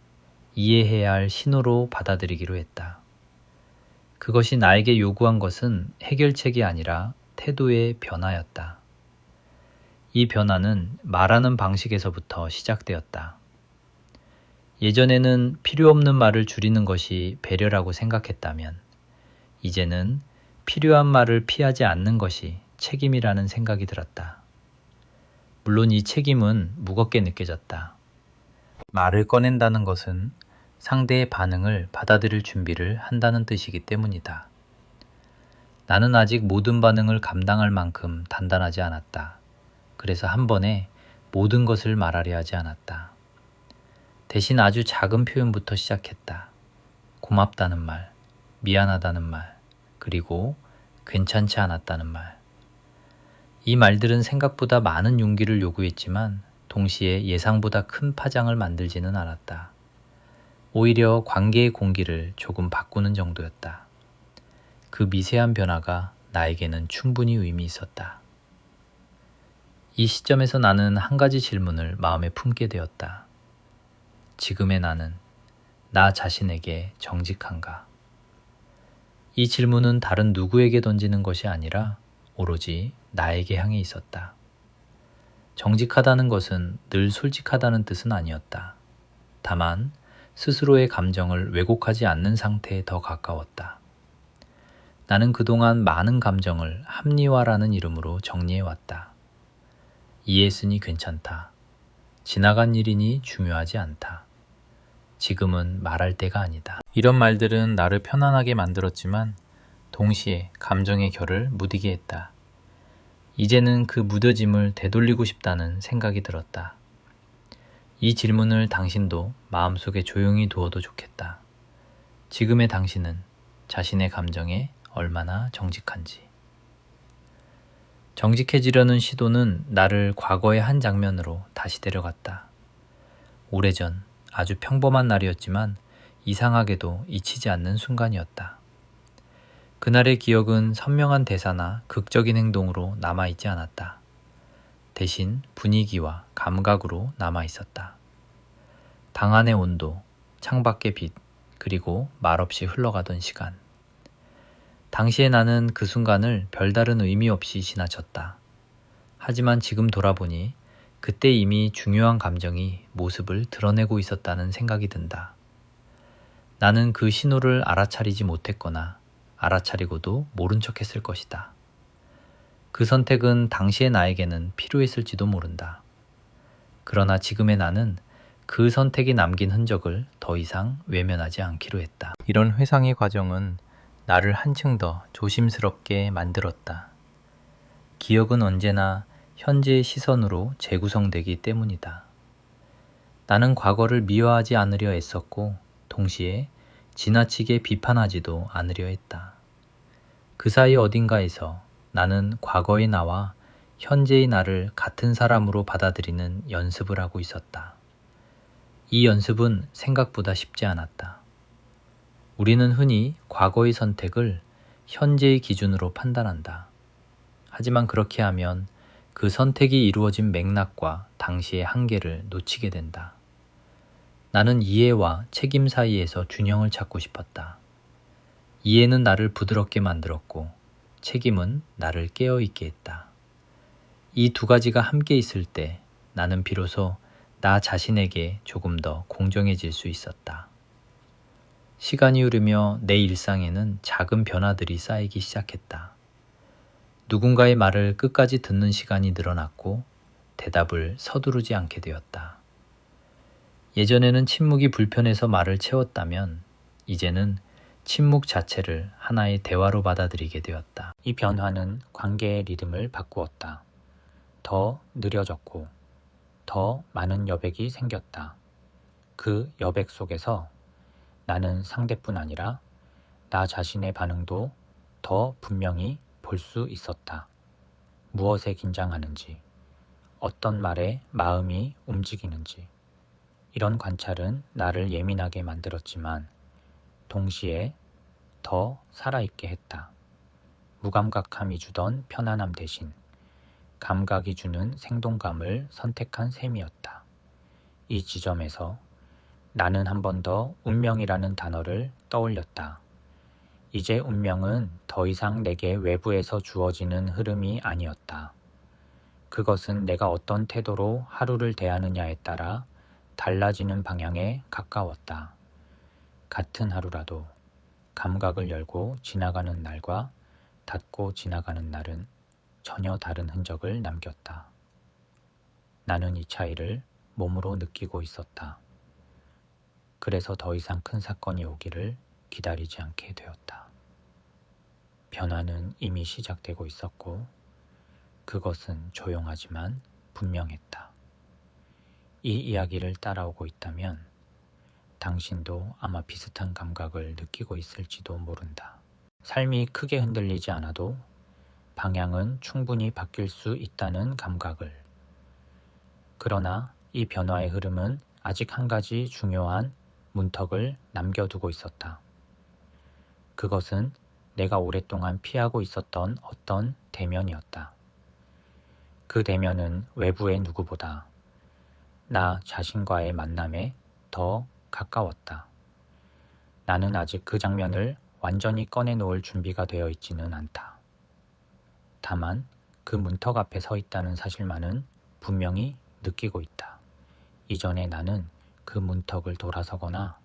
이해해야 할 신호로 받아들이기로 했다. 그것이 나에게 요구한 것은 해결책이 아니라 태도의 변화였다. 이 변화는 말하는 방식에서부터 시작되었다. 예전에는 필요 없는 말을 줄이는 것이 배려라고 생각했다면, 이제는 필요한 말을 피하지 않는 것이 책임이라는 생각이 들었다. 물론 이 책임은 무겁게 느껴졌다. 말을 꺼낸다는 것은 상대의 반응을 받아들일 준비를 한다는 뜻이기 때문이다. 나는 아직 모든 반응을 감당할 만큼 단단하지 않았다. 그래서 한 번에 모든 것을 말하려 하지 않았다. 대신 아주 작은 표현부터 시작했다. 고맙다는 말, 미안하다는 말, 그리고 괜찮지 않았다는 말. 이 말들은 생각보다 많은 용기를 요구했지만 동시에 예상보다 큰 파장을 만들지는 않았다. 오히려 관계의 공기를 조금 바꾸는 정도였다. 그 미세한 변화가 나에게는 충분히 의미 있었다. 이 시점에서 나는 한 가지 질문을 마음에 품게 되었다. 지금의 나는 나 자신에게 정직한가? 이 질문은 다른 누구에게 던지는 것이 아니라 오로지 나에게 향해 있었다. 정직하다는 것은 늘 솔직하다는 뜻은 아니었다. 다만 스스로의 감정을 왜곡하지 않는 상태에 더 가까웠다. 나는 그동안 많은 감정을 합리화라는 이름으로 정리해왔다. 이해했으니 괜찮다. 지나간 일이니 중요하지 않다. 지금은 말할 때가 아니다. 이런 말들은 나를 편안하게 만들었지만 동시에 감정의 결을 무디게 했다. 이제는 그 무뎌짐을 되돌리고 싶다는 생각이 들었다. 이 질문을 당신도 마음속에 조용히 두어도 좋겠다. 지금의 당신은 자신의 감정에 얼마나 정직한지. 정직해지려는 시도는 나를 과거의 한 장면으로 다시 데려갔다. 오래전 아주 평범한 날이었지만 이상하게도 잊히지 않는 순간이었다. 그날의 기억은 선명한 대사나 극적인 행동으로 남아있지 않았다. 대신 분위기와 감각으로 남아있었다. 방 안의 온도, 창밖의 빛, 그리고 말없이 흘러가던 시간. 당시에 나는 그 순간을 별다른 의미 없이 지나쳤다. 하지만 지금 돌아보니 그때 이미 중요한 감정이 모습을 드러내고 있었다는 생각이 든다. 나는 그 신호를 알아차리지 못했거나 알아차리고도 모른 척했을 것이다. 그 선택은 당시의 나에게는 필요했을지도 모른다. 그러나 지금의 나는 그 선택이 남긴 흔적을 더 이상 외면하지 않기로 했다. 이런 회상의 과정은 나를 한층 더 조심스럽게 만들었다. 기억은 언제나 현재의 시선으로 재구성되기 때문이다. 나는 과거를 미화하지 않으려 애썼고 동시에 지나치게 비판하지도 않으려 했다. 그 사이 어딘가에서 나는 과거의 나와 현재의 나를 같은 사람으로 받아들이는 연습을 하고 있었다. 이 연습은 생각보다 쉽지 않았다. 우리는 흔히 과거의 선택을 현재의 기준으로 판단한다. 하지만 그렇게 하면 그 선택이 이루어진 맥락과 당시의 한계를 놓치게 된다. 나는 이해와 책임 사이에서 균형을 찾고 싶었다. 이해는 나를 부드럽게 만들었고 책임은 나를 깨어있게 했다. 이 두 가지가 함께 있을 때 나는 비로소 나 자신에게 조금 더 공정해질 수 있었다. 시간이 흐르며 내 일상에는 작은 변화들이 쌓이기 시작했다. 누군가의 말을 끝까지 듣는 시간이 늘어났고 대답을 서두르지 않게 되었다. 예전에는 침묵이 불편해서 말을 채웠다면 이제는 침묵 자체를 하나의 대화로 받아들이게 되었다. 이 변화는 관계의 리듬을 바꾸었다. 더 느려졌고 더 많은 여백이 생겼다. 그 여백 속에서 나는 상대뿐 아니라 나 자신의 반응도 더 분명히 볼 수 있었다. 무엇에 긴장하는지, 어떤 말에 마음이 움직이는지. 이런 관찰은 나를 예민하게 만들었지만 동시에 더 살아있게 했다. 무감각함이 주던 편안함 대신 감각이 주는 생동감을 선택한 셈이었다. 이 지점에서 나는 한 번 더 운명이라는 단어를 떠올렸다. 이제 운명은 더 이상 내게 외부에서 주어지는 흐름이 아니었다. 그것은 내가 어떤 태도로 하루를 대하느냐에 따라 달라지는 방향에 가까웠다. 같은 하루라도 감각을 열고 지나가는 날과 닫고 지나가는 날은 전혀 다른 흔적을 남겼다. 나는 이 차이를 몸으로 느끼고 있었다. 그래서 더 이상 큰 사건이 오기를 기다리지 않게 되었다. 변화는 이미 시작되고 있었고 그것은 조용하지만 분명했다. 이 이야기를 따라오고 있다면 당신도 아마 비슷한 감각을 느끼고 있을지도 모른다. 삶이 크게 흔들리지 않아도 방향은 충분히 바뀔 수 있다는 감각을. 그러나 이 변화의 흐름은 아직 한 가지 중요한 문턱을 남겨두고 있었다. 그것은 내가 오랫동안 피하고 있었던 어떤 대면이었다. 그 대면은 외부의 누구보다 나 자신과의 만남에 더 가까웠다. 나는 아직 그 장면을 완전히 꺼내놓을 준비가 되어 있지는 않다. 다만 그 문턱 앞에 서 있다는 사실만은 분명히 느끼고 있다. 이전에 나는 그 문턱을 돌아서거나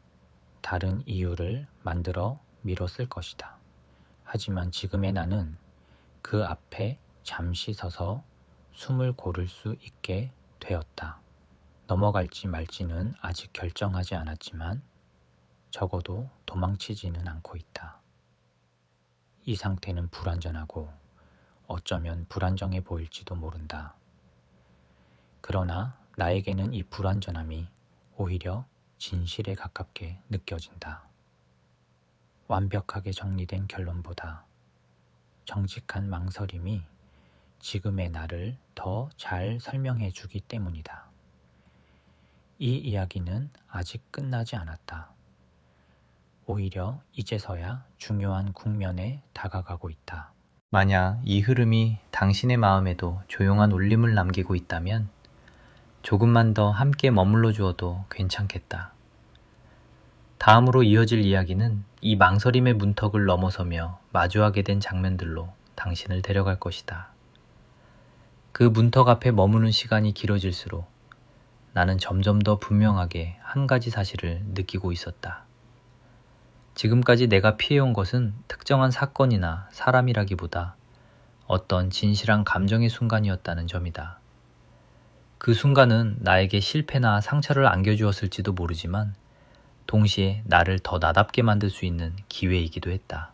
다른 이유를 만들어 미뤘을 것이다. 하지만 지금의 나는 그 앞에 잠시 서서 숨을 고를 수 있게 되었다. 넘어갈지 말지는 아직 결정하지 않았지만 적어도 도망치지는 않고 있다. 이 상태는 불완전하고 어쩌면 불안정해 보일지도 모른다. 그러나 나에게는 이 불완전함이 오히려 진실에 가깝게 느껴진다. 완벽하게 정리된 결론보다 정직한 망설임이 지금의 나를 더 잘 설명해 주기 때문이다. 이 이야기는 아직 끝나지 않았다. 오히려 이제서야 중요한 국면에 다가가고 있다. 만약 이 흐름이 당신의 마음에도 조용한 울림을 남기고 있다면 조금만 더 함께 머물러 주어도 괜찮겠다. 다음으로 이어질 이야기는 이 망설임의 문턱을 넘어서며 마주하게 된 장면들로 당신을 데려갈 것이다. 그 문턱 앞에 머무는 시간이 길어질수록 나는 점점 더 분명하게 한 가지 사실을 느끼고 있었다. 지금까지 내가 피해온 것은 특정한 사건이나 사람이라기보다 어떤 진실한 감정의 순간이었다는 점이다. 그 순간은 나에게 실패나 상처를 안겨주었을지도 모르지만 동시에 나를 더 나답게 만들 수 있는 기회이기도 했다.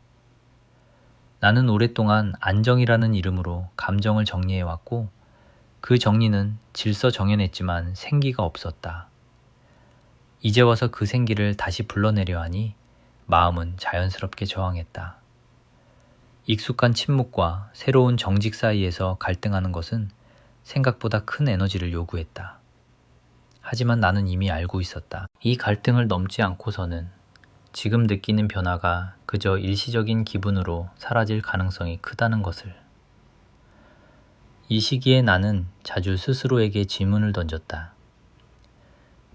나는 오랫동안 안정이라는 이름으로 감정을 정리해왔고 그 정리는 질서정연했지만 생기가 없었다. 이제 와서 그 생기를 다시 불러내려 하니 마음은 자연스럽게 저항했다. 익숙한 침묵과 새로운 정직 사이에서 갈등하는 것은 생각보다 큰 에너지를 요구했다. 하지만 나는 이미 알고 있었다. 이 갈등을 넘지 않고서는 지금 느끼는 변화가 그저 일시적인 기분으로 사라질 가능성이 크다는 것을. 이 시기에 나는 자주 스스로에게 질문을 던졌다.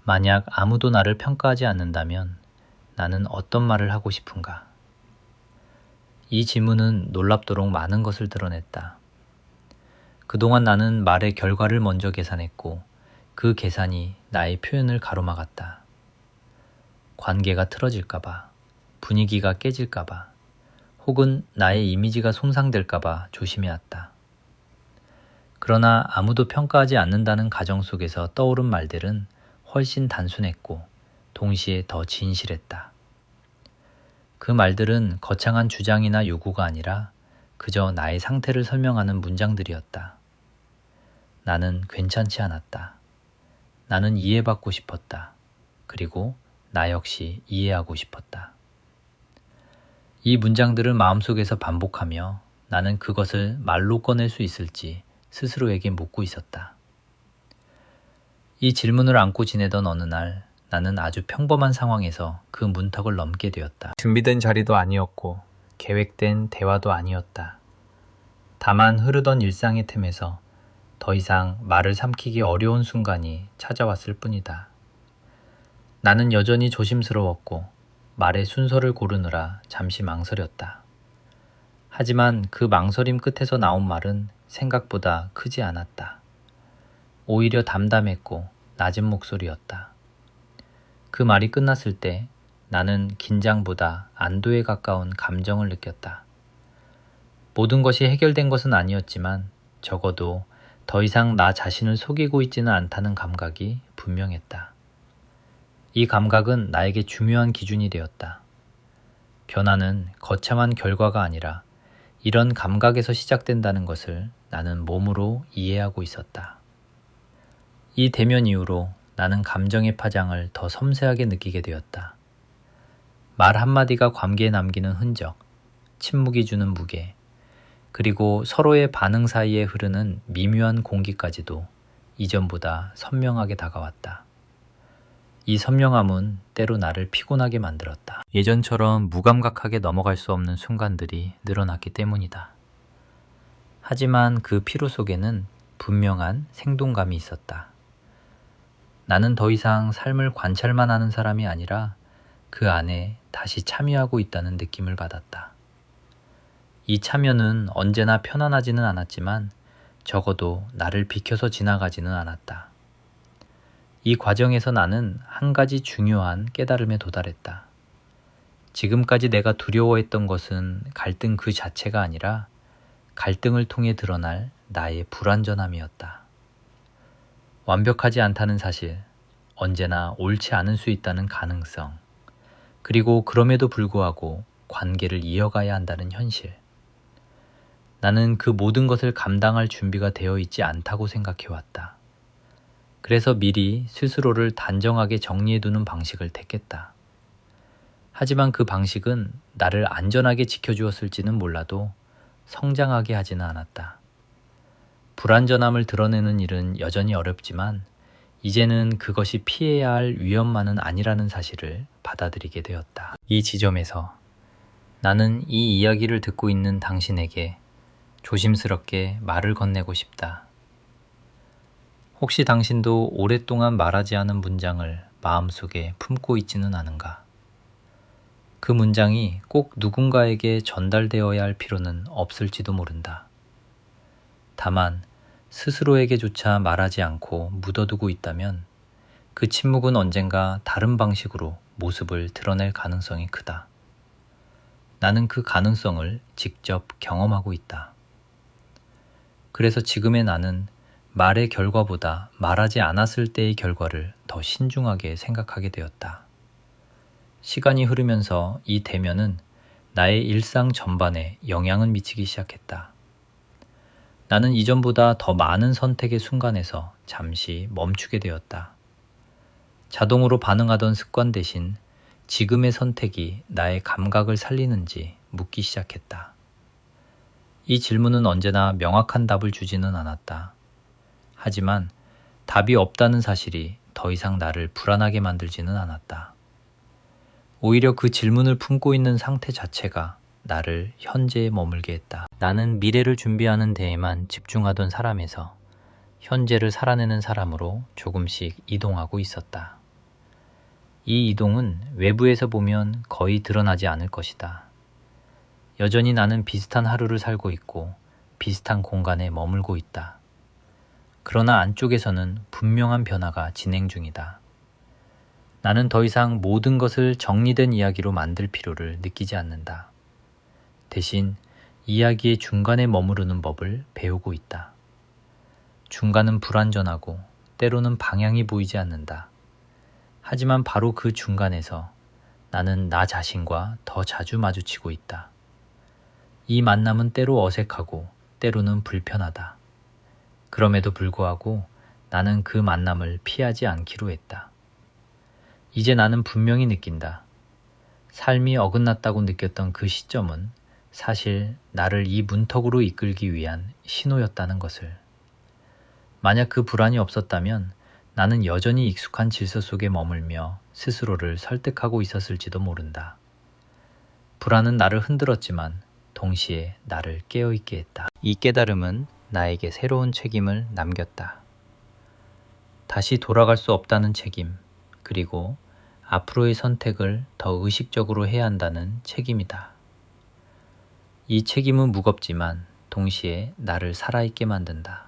만약 아무도 나를 평가하지 않는다면 나는 어떤 말을 하고 싶은가? 이 질문은 놀랍도록 많은 것을 드러냈다. 그동안 나는 말의 결과를 먼저 계산했고 그 계산이 나의 표현을 가로막았다. 관계가 틀어질까봐, 분위기가 깨질까봐, 혹은 나의 이미지가 손상될까봐 조심해왔다. 그러나 아무도 평가하지 않는다는 가정 속에서 떠오른 말들은 훨씬 단순했고 동시에 더 진실했다. 그 말들은 거창한 주장이나 요구가 아니라 그저 나의 상태를 설명하는 문장들이었다. 나는 괜찮지 않았다. 나는 이해받고 싶었다. 그리고 나 역시 이해하고 싶었다. 이 문장들을 마음속에서 반복하며 나는 그것을 말로 꺼낼 수 있을지 스스로에게 묻고 있었다. 이 질문을 안고 지내던 어느 날 나는 아주 평범한 상황에서 그 문턱을 넘게 되었다. 준비된 자리도 아니었고 계획된 대화도 아니었다. 다만 흐르던 일상의 틈에서 더 이상 말을 삼키기 어려운 순간이 찾아왔을 뿐이다. 나는 여전히 조심스러웠고 말의 순서를 고르느라 잠시 망설였다. 하지만 그 망설임 끝에서 나온 말은 생각보다 크지 않았다. 오히려 담담했고 낮은 목소리였다. 그 말이 끝났을 때 나는 긴장보다 안도에 가까운 감정을 느꼈다. 모든 것이 해결된 것은 아니었지만 적어도 더 이상 나 자신을 속이고 있지는 않다는 감각이 분명했다. 이 감각은 나에게 중요한 기준이 되었다. 변화는 거창한 결과가 아니라 이런 감각에서 시작된다는 것을 나는 몸으로 이해하고 있었다. 이 대면 이후로 나는 감정의 파장을 더 섬세하게 느끼게 되었다. 말 한마디가 관계에 남기는 흔적, 침묵이 주는 무게, 그리고 서로의 반응 사이에 흐르는 미묘한 공기까지도 이전보다 선명하게 다가왔다. 이 선명함은 때로 나를 피곤하게 만들었다. 예전처럼 무감각하게 넘어갈 수 없는 순간들이 늘어났기 때문이다. 하지만 그 피로 속에는 분명한 생동감이 있었다. 나는 더 이상 삶을 관찰만 하는 사람이 아니라 그 안에 다시 참여하고 있다는 느낌을 받았다. 이 참여는 언제나 편안하지는 않았지만 적어도 나를 비켜서 지나가지는 않았다. 이 과정에서 나는 한 가지 중요한 깨달음에 도달했다. 지금까지 내가 두려워했던 것은 갈등 그 자체가 아니라 갈등을 통해 드러날 나의 불완전함이었다. 완벽하지 않다는 사실, 언제나 옳지 않을 수 있다는 가능성, 그리고 그럼에도 불구하고 관계를 이어가야 한다는 현실. 나는 그 모든 것을 감당할 준비가 되어 있지 않다고 생각해왔다. 그래서 미리 스스로를 단정하게 정리해두는 방식을 택했다. 하지만 그 방식은 나를 안전하게 지켜주었을지는 몰라도 성장하게 하지는 않았다. 불완전함을 드러내는 일은 여전히 어렵지만 이제는 그것이 피해야 할 위험만은 아니라는 사실을 받아들이게 되었다. 이 지점에서 나는 이 이야기를 듣고 있는 당신에게 조심스럽게 말을 건네고 싶다. 혹시 당신도 오랫동안 말하지 않은 문장을 마음속에 품고 있지는 않은가? 그 문장이 꼭 누군가에게 전달되어야 할 필요는 없을지도 모른다. 다만 스스로에게조차 말하지 않고 묻어두고 있다면 그 침묵은 언젠가 다른 방식으로 모습을 드러낼 가능성이 크다. 나는 그 가능성을 직접 경험하고 있다. 그래서 지금의 나는 말의 결과보다 말하지 않았을 때의 결과를 더 신중하게 생각하게 되었다. 시간이 흐르면서 이 대면은 나의 일상 전반에 영향을 미치기 시작했다. 나는 이전보다 더 많은 선택의 순간에서 잠시 멈추게 되었다. 자동으로 반응하던 습관 대신 지금의 선택이 나의 감각을 살리는지 묻기 시작했다. 이 질문은 언제나 명확한 답을 주지는 않았다. 하지만 답이 없다는 사실이 더 이상 나를 불안하게 만들지는 않았다. 오히려 그 질문을 품고 있는 상태 자체가 나를 현재에 머물게 했다. 나는 미래를 준비하는 데에만 집중하던 사람에서 현재를 살아내는 사람으로 조금씩 이동하고 있었다. 이 이동은 외부에서 보면 거의 드러나지 않을 것이다. 여전히 나는 비슷한 하루를 살고 있고 비슷한 공간에 머물고 있다. 그러나 안쪽에서는 분명한 변화가 진행 중이다. 나는 더 이상 모든 것을 정리된 이야기로 만들 필요를 느끼지 않는다. 대신 이야기의 중간에 머무르는 법을 배우고 있다. 중간은 불완전하고 때로는 방향이 보이지 않는다. 하지만 바로 그 중간에서 나는 나 자신과 더 자주 마주치고 있다. 이 만남은 때로 어색하고 때로는 불편하다. 그럼에도 불구하고 나는 그 만남을 피하지 않기로 했다. 이제 나는 분명히 느낀다. 삶이 어긋났다고 느꼈던 그 시점은 사실 나를 이 문턱으로 이끌기 위한 신호였다는 것을. 만약 그 불안이 없었다면 나는 여전히 익숙한 질서 속에 머물며 스스로를 설득하고 있었을지도 모른다. 불안은 나를 흔들었지만 동시에 나를 깨어있게 했다. 이 깨달음은 나에게 새로운 책임을 남겼다. 다시 돌아갈 수 없다는 책임, 그리고 앞으로의 선택을 더 의식적으로 해야 한다는 책임이다. 이 책임은 무겁지만 동시에 나를 살아있게 만든다.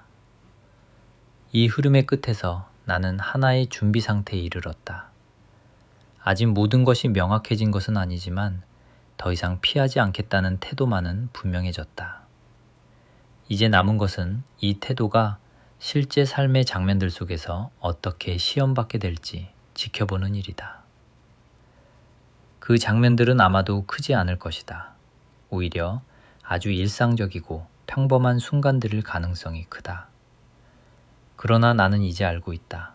이 흐름의 끝에서 나는 하나의 준비 상태에 이르렀다. 아직 모든 것이 명확해진 것은 아니지만 더 이상 피하지 않겠다는 태도만은 분명해졌다. 이제 남은 것은 이 태도가 실제 삶의 장면들 속에서 어떻게 시험받게 될지 지켜보는 일이다. 그 장면들은 아마도 크지 않을 것이다. 오히려 아주 일상적이고 평범한 순간들일 가능성이 크다. 그러나 나는 이제 알고 있다.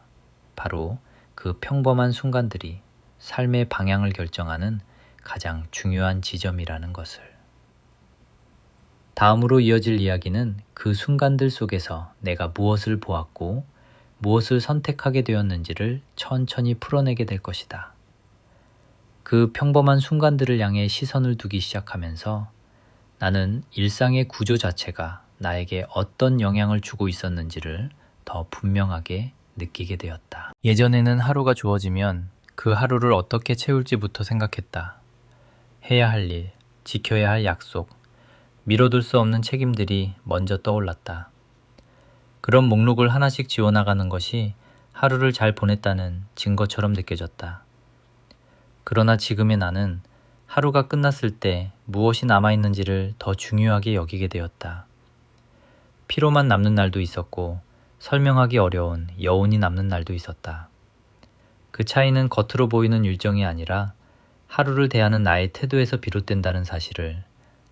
바로 그 평범한 순간들이 삶의 방향을 결정하는 가장 중요한 지점이라는 것을. 다음으로 이어질 이야기는 그 순간들 속에서 내가 무엇을 보았고 무엇을 선택하게 되었는지를 천천히 풀어내게 될 것이다. 그 평범한 순간들을 향해 시선을 두기 시작하면서 나는 일상의 구조 자체가 나에게 어떤 영향을 주고 있었는지를 더 분명하게 느끼게 되었다. 예전에는 하루가 주어지면 그 하루를 어떻게 채울지부터 생각했다. 해야 할 일, 지켜야 할 약속, 미뤄둘 수 없는 책임들이 먼저 떠올랐다. 그런 목록을 하나씩 지워나가는 것이 하루를 잘 보냈다는 증거처럼 느껴졌다. 그러나 지금의 나는 하루가 끝났을 때 무엇이 남아있는지를 더 중요하게 여기게 되었다. 피로만 남는 날도 있었고 설명하기 어려운 여운이 남는 날도 있었다. 그 차이는 겉으로 보이는 일정이 아니라 하루를 대하는 나의 태도에서 비롯된다는 사실을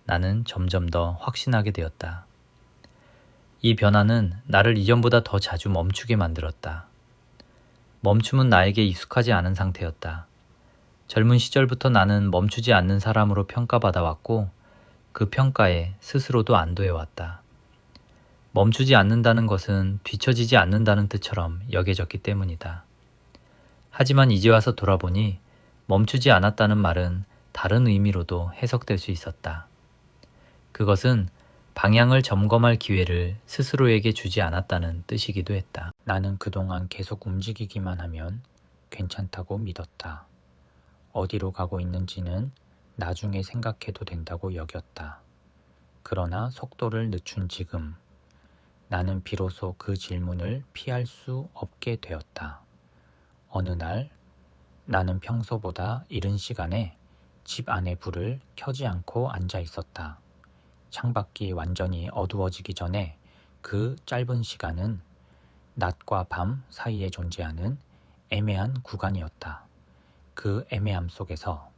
나는 점점 더 확신하게 되었다. 이 변화는 나를 이전보다 더 자주 멈추게 만들었다. 멈춤은 나에게 익숙하지 않은 상태였다. 젊은 시절부터 나는 멈추지 않는 사람으로 평가받아왔고 그 평가에 스스로도 안도해왔다. 멈추지 않는다는 것은 뒤처지지 않는다는 뜻처럼 여겨졌기 때문이다. 하지만 이제 와서 돌아보니 멈추지 않았다는 말은 다른 의미로도 해석될 수 있었다. 그것은 방향을 점검할 기회를 스스로에게 주지 않았다는 뜻이기도 했다. 나는 그동안 계속 움직이기만 하면 괜찮다고 믿었다. 어디로 가고 있는지는 나중에 생각해도 된다고 여겼다. 그러나 속도를 늦춘 지금, 나는 비로소 그 질문을 피할 수 없게 되었다. 어느 날 나는 평소보다 이른 시간에 집 안의 불을 켜지 않고 앉아 있었다. 창밖이 완전히 어두워지기 전에 그 짧은 시간은 낮과 밤 사이에 존재하는 애매한 구간이었다. 그 애매함 속에서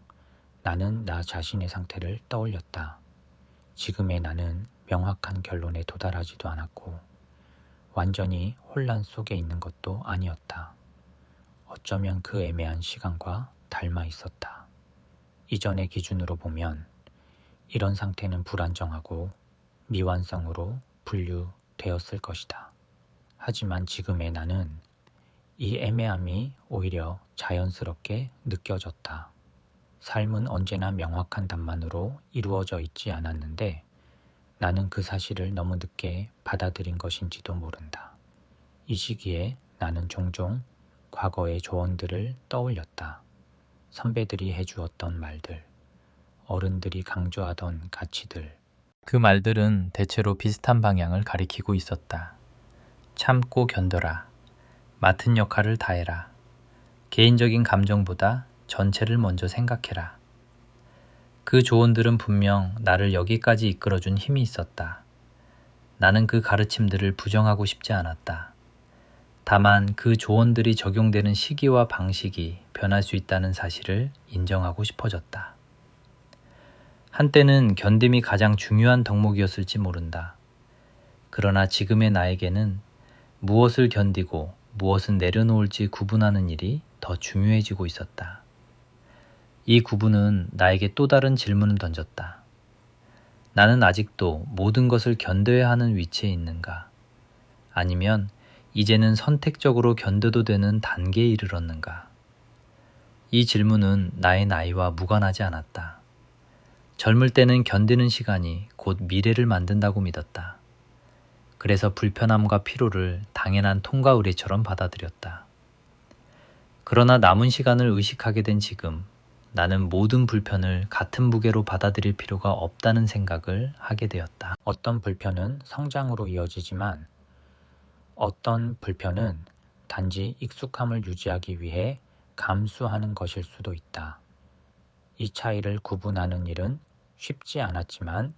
나는 나 자신의 상태를 떠올렸다. 지금의 나는 명확한 결론에 도달하지도 않았고 완전히 혼란 속에 있는 것도 아니었다. 어쩌면 그 애매한 시간과 닮아 있었다. 이전의 기준으로 보면 이런 상태는 불안정하고 미완성으로 분류되었을 것이다. 하지만 지금의 나는 이 애매함이 오히려 자연스럽게 느껴졌다. 삶은 언제나 명확한 답만으로 이루어져 있지 않았는데 나는 그 사실을 너무 늦게 받아들인 것인지도 모른다. 이 시기에 나는 종종 과거의 조언들을 떠올렸다. 선배들이 해주었던 말들, 어른들이 강조하던 가치들. 그 말들은 대체로 비슷한 방향을 가리키고 있었다. 참고 견뎌라. 맡은 역할을 다해라. 개인적인 감정보다 전체를 먼저 생각해라. 그 조언들은 분명 나를 여기까지 이끌어준 힘이 있었다. 나는 그 가르침들을 부정하고 싶지 않았다. 다만 그 조언들이 적용되는 시기와 방식이 변할 수 있다는 사실을 인정하고 싶어졌다. 한때는 견딤이 가장 중요한 덕목이었을지 모른다. 그러나 지금의 나에게는 무엇을 견디고 무엇은 내려놓을지 구분하는 일이 더 중요해지고 있었다. 이 구분은 나에게 또 다른 질문을 던졌다. 나는 아직도 모든 것을 견뎌야 하는 위치에 있는가? 아니면 이제는 선택적으로 견뎌도 되는 단계에 이르렀는가? 이 질문은 나의 나이와 무관하지 않았다. 젊을 때는 견디는 시간이 곧 미래를 만든다고 믿었다. 그래서 불편함과 피로를 당연한 통과 의례처럼 받아들였다. 그러나 남은 시간을 의식하게 된 지금, 나는 모든 불편을 같은 무게로 받아들일 필요가 없다는 생각을 하게 되었다. 어떤 불편은 성장으로 이어지지만 어떤 불편은 단지 익숙함을 유지하기 위해 감수하는 것일 수도 있다. 이 차이를 구분하는 일은 쉽지 않았지만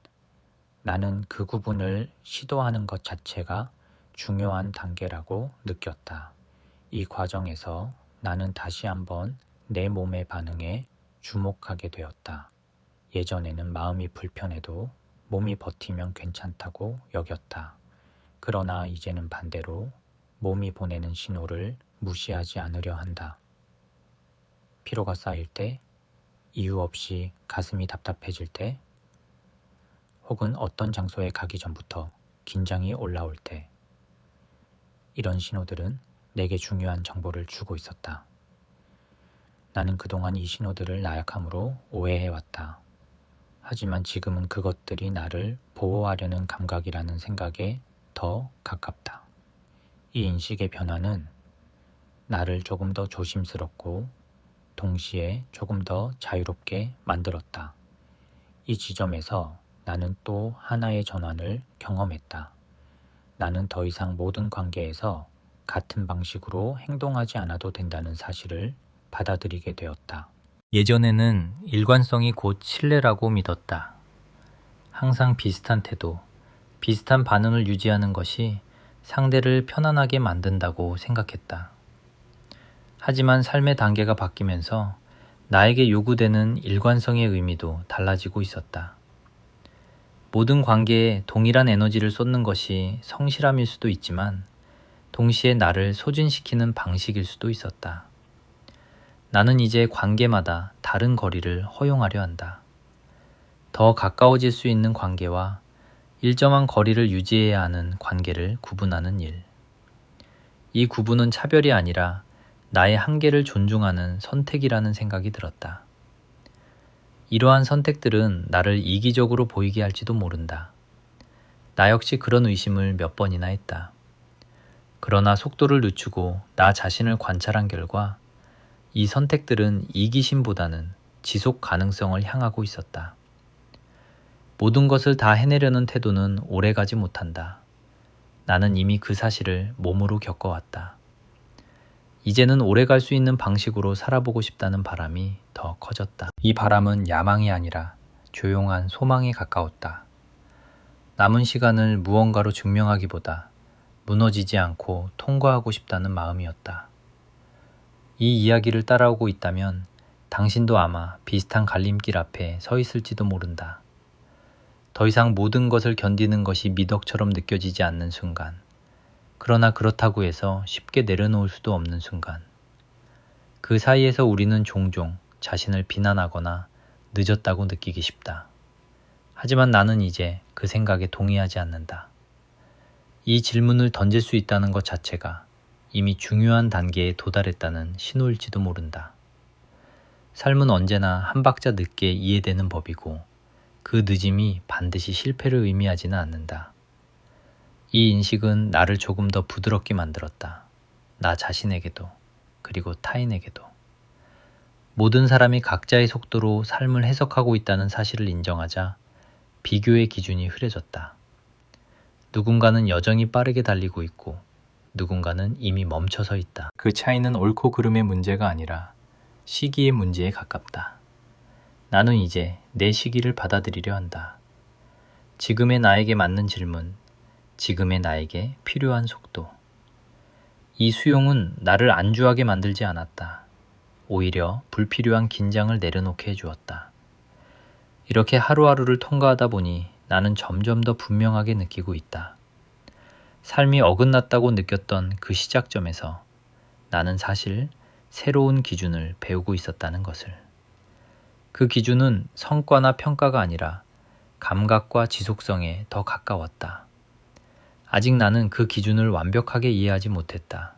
나는 그 구분을 시도하는 것 자체가 중요한 단계라고 느꼈다. 이 과정에서 나는 다시 한번 내 몸의 반응에 주목하게 되었다. 예전에는 마음이 불편해도 몸이 버티면 괜찮다고 여겼다. 그러나 이제는 반대로 몸이 보내는 신호를 무시하지 않으려 한다. 피로가 쌓일 때, 이유 없이 가슴이 답답해질 때, 혹은 어떤 장소에 가기 전부터 긴장이 올라올 때, 이런 신호들은 내게 중요한 정보를 주고 있었다. 나는 그동안 이 신호들을 나약함으로 오해해왔다. 하지만 지금은 그것들이 나를 보호하려는 감각이라는 생각에 더 가깝다. 이 인식의 변화는 나를 조금 더 조심스럽고 동시에 조금 더 자유롭게 만들었다. 이 지점에서 나는 또 하나의 전환을 경험했다. 나는 더 이상 모든 관계에서 같은 방식으로 행동하지 않아도 된다는 사실을 받아들이게 되었다. 예전에는 일관성이 곧 신뢰라고 믿었다. 항상 비슷한 태도, 비슷한 반응을 유지하는 것이 상대를 편안하게 만든다고 생각했다. 하지만 삶의 단계가 바뀌면서 나에게 요구되는 일관성의 의미도 달라지고 있었다. 모든 관계에 동일한 에너지를 쏟는 것이 성실함일 수도 있지만 동시에 나를 소진시키는 방식일 수도 있었다. 나는 이제 관계마다 다른 거리를 허용하려 한다. 더 가까워질 수 있는 관계와 일정한 거리를 유지해야 하는 관계를 구분하는 일. 이 구분은 차별이 아니라 나의 한계를 존중하는 선택이라는 생각이 들었다. 이러한 선택들은 나를 이기적으로 보이게 할지도 모른다. 나 역시 그런 의심을 몇 번이나 했다. 그러나 속도를 늦추고 나 자신을 관찰한 결과 이 선택들은 이기심보다는 지속 가능성을 향하고 있었다. 모든 것을 다 해내려는 태도는 오래가지 못한다. 나는 이미 그 사실을 몸으로 겪어왔다. 이제는 오래갈 수 있는 방식으로 살아보고 싶다는 바람이 더 커졌다. 이 바람은 야망이 아니라 조용한 소망에 가까웠다. 남은 시간을 무언가로 증명하기보다 무너지지 않고 통과하고 싶다는 마음이었다. 이 이야기를 따라오고 있다면 당신도 아마 비슷한 갈림길 앞에 서 있을지도 모른다. 더 이상 모든 것을 견디는 것이 미덕처럼 느껴지지 않는 순간, 그러나 그렇다고 해서 쉽게 내려놓을 수도 없는 순간, 그 사이에서 우리는 종종 자신을 비난하거나 늦었다고 느끼기 쉽다. 하지만 나는 이제 그 생각에 동의하지 않는다. 이 질문을 던질 수 있다는 것 자체가 이미 중요한 단계에 도달했다는 신호일지도 모른다. 삶은 언제나 한 박자 늦게 이해되는 법이고 그 늦음이 반드시 실패를 의미하지는 않는다. 이 인식은 나를 조금 더 부드럽게 만들었다. 나 자신에게도 그리고 타인에게도. 모든 사람이 각자의 속도로 삶을 해석하고 있다는 사실을 인정하자 비교의 기준이 흐려졌다. 누군가는 여전히 빠르게 달리고 있고 누군가는 이미 멈춰서 있다. 그 차이는 옳고 그름의 문제가 아니라 시기의 문제에 가깝다. 나는 이제 내 시기를 받아들이려 한다. 지금의 나에게 맞는 질문, 지금의 나에게 필요한 속도. 이 수용은 나를 안주하게 만들지 않았다. 오히려 불필요한 긴장을 내려놓게 해주었다. 이렇게 하루하루를 통과하다 보니 나는 점점 더 분명하게 느끼고 있다. 삶이 어긋났다고 느꼈던 그 시작점에서 나는 사실 새로운 기준을 배우고 있었다는 것을. 그 기준은 성과나 평가가 아니라 감각과 지속성에 더 가까웠다. 아직 나는 그 기준을 완벽하게 이해하지 못했다.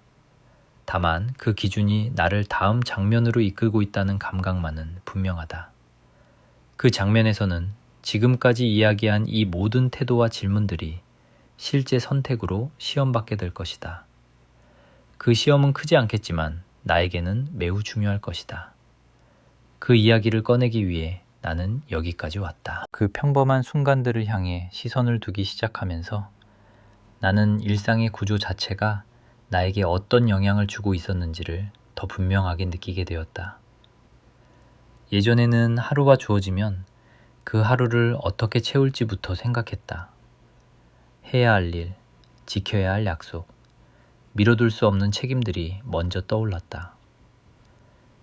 다만 그 기준이 나를 다음 장면으로 이끌고 있다는 감각만은 분명하다. 그 장면에서는 지금까지 이야기한 이 모든 태도와 질문들이 실제 선택으로 시험받게 될 것이다. 그 시험은 크지 않겠지만 나에게는 매우 중요할 것이다. 그 이야기를 꺼내기 위해 나는 여기까지 왔다. 그 평범한 순간들을 향해 시선을 두기 시작하면서 나는 일상의 구조 자체가 나에게 어떤 영향을 주고 있었는지를 더 분명하게 느끼게 되었다. 예전에는 하루가 주어지면 그 하루를 어떻게 채울지부터 생각했다. 해야 할 일, 지켜야 할 약속, 미뤄둘 수 없는 책임들이 먼저 떠올랐다.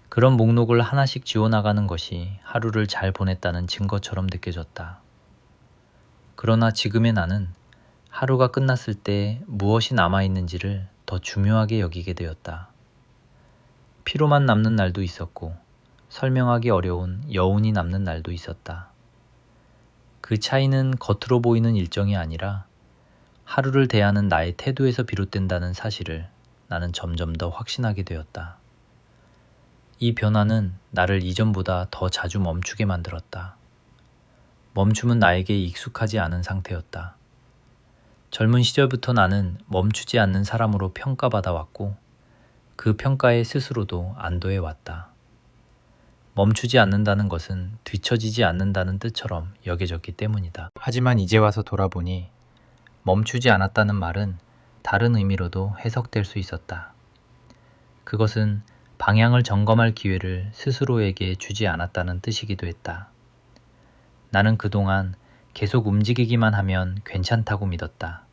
그런 목록을 하나씩 지워나가는 것이 하루를 잘 보냈다는 증거처럼 느껴졌다. 그러나 지금의 나는 하루가 끝났을 때 무엇이 남아있는지를 더 중요하게 여기게 되었다. 피로만 남는 날도 있었고 설명하기 어려운 여운이 남는 날도 있었다. 그 차이는 겉으로 보이는 일정이 아니라 하루를 대하는 나의 태도에서 비롯된다는 사실을 나는 점점 더 확신하게 되었다. 이 변화는 나를 이전보다 더 자주 멈추게 만들었다. 멈춤은 나에게 익숙하지 않은 상태였다. 젊은 시절부터 나는 멈추지 않는 사람으로 평가받아 왔고 그 평가에 스스로도 안도해 왔다. 멈추지 않는다는 것은 뒤처지지 않는다는 뜻처럼 여겨졌기 때문이다. 하지만 이제 와서 돌아보니 멈추지 않았다는 말은 다른 의미로도 해석될 수 있었다. 그것은 방향을 점검할 기회를 스스로에게 주지 않았다는 뜻이기도 했다. 나는 그동안 계속 움직이기만 하면 괜찮다고 믿었다.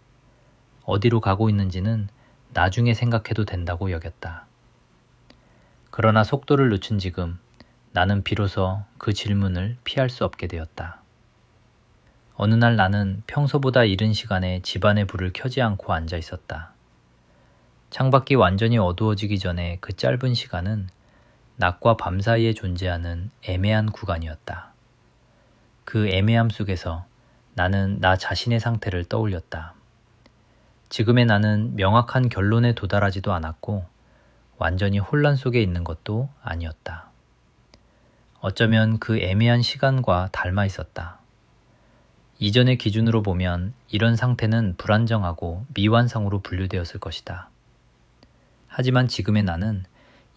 어디로 가고 있는지는 나중에 생각해도 된다고 여겼다. 그러나 속도를 늦춘 지금 나는 비로소 그 질문을 피할 수 없게 되었다. 어느 날 나는 평소보다 이른 시간에 집안의 불을 켜지 않고 앉아 있었다. 창밖이 완전히 어두워지기 전에 그 짧은 시간은 낮과 밤 사이에 존재하는 애매한 구간이었다. 그 애매함 속에서 나는 나 자신의 상태를 떠올렸다. 지금의 나는 명확한 결론에 도달하지도 않았고 완전히 혼란 속에 있는 것도 아니었다. 어쩌면 그 애매한 시간과 닮아 있었다. 이전의 기준으로 보면 이런 상태는 불안정하고 미완성으로 분류되었을 것이다. 하지만 지금의 나는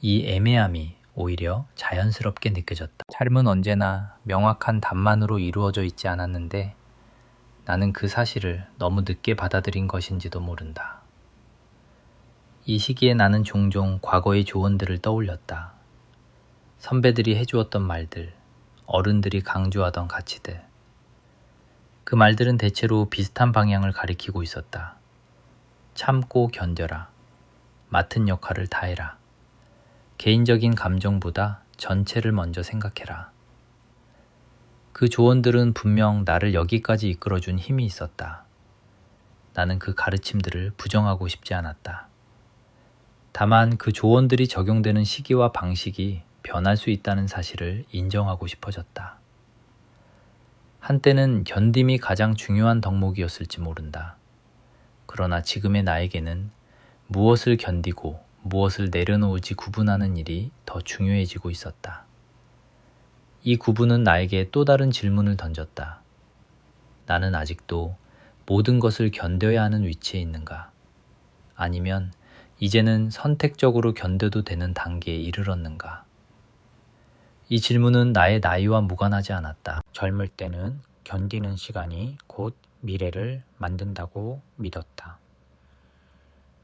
이 애매함이 오히려 자연스럽게 느껴졌다. 삶은 언제나 명확한 답만으로 이루어져 있지 않았는데 나는 그 사실을 너무 늦게 받아들인 것인지도 모른다. 이 시기에 나는 종종 과거의 조언들을 떠올렸다. 선배들이 해주었던 말들, 어른들이 강조하던 가치들. 그 말들은 대체로 비슷한 방향을 가리키고 있었다. 참고 견뎌라. 맡은 역할을 다해라. 개인적인 감정보다 전체를 먼저 생각해라. 그 조언들은 분명 나를 여기까지 이끌어준 힘이 있었다. 나는 그 가르침들을 부정하고 싶지 않았다. 다만 그 조언들이 적용되는 시기와 방식이 변할 수 있다는 사실을 인정하고 싶어졌다. 한때는 견딤이 가장 중요한 덕목이었을지 모른다. 그러나 지금의 나에게는 무엇을 견디고 무엇을 내려놓을지 구분하는 일이 더 중요해지고 있었다. 이 구분은 나에게 또 다른 질문을 던졌다. 나는 아직도 모든 것을 견뎌야 하는 위치에 있는가? 아니면 이제는 선택적으로 견뎌도 되는 단계에 이르렀는가? 이 질문은 나의 나이와 무관하지 않았다. 젊을 때는 견디는 시간이 곧 미래를 만든다고 믿었다.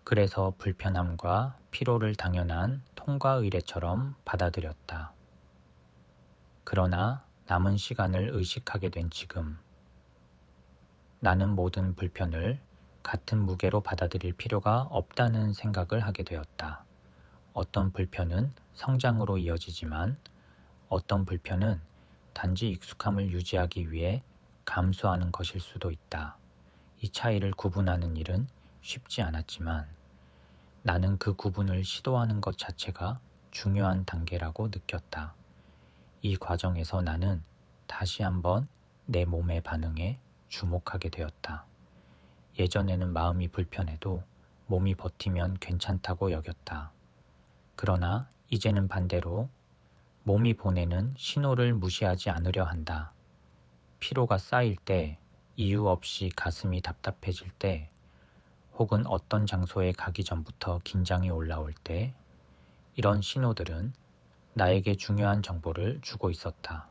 그래서 불편함과 피로를 당연한 통과 의례처럼 받아들였다. 그러나 남은 시간을 의식하게 된 지금, 나는 모든 불편을 같은 무게로 받아들일 필요가 없다는 생각을 하게 되었다. 어떤 불편은 성장으로 이어지지만 어떤 불편은 단지 익숙함을 유지하기 위해 감수하는 것일 수도 있다. 이 차이를 구분하는 일은 쉽지 않았지만 나는 그 구분을 시도하는 것 자체가 중요한 단계라고 느꼈다. 이 과정에서 나는 다시 한번 내 몸의 반응에 주목하게 되었다. 예전에는 마음이 불편해도 몸이 버티면 괜찮다고 여겼다. 그러나 이제는 반대로 몸이 보내는 신호를 무시하지 않으려 한다. 피로가 쌓일 때, 이유 없이 가슴이 답답해질 때, 혹은 어떤 장소에 가기 전부터 긴장이 올라올 때, 이런 신호들은 나에게 중요한 정보를 주고 있었다.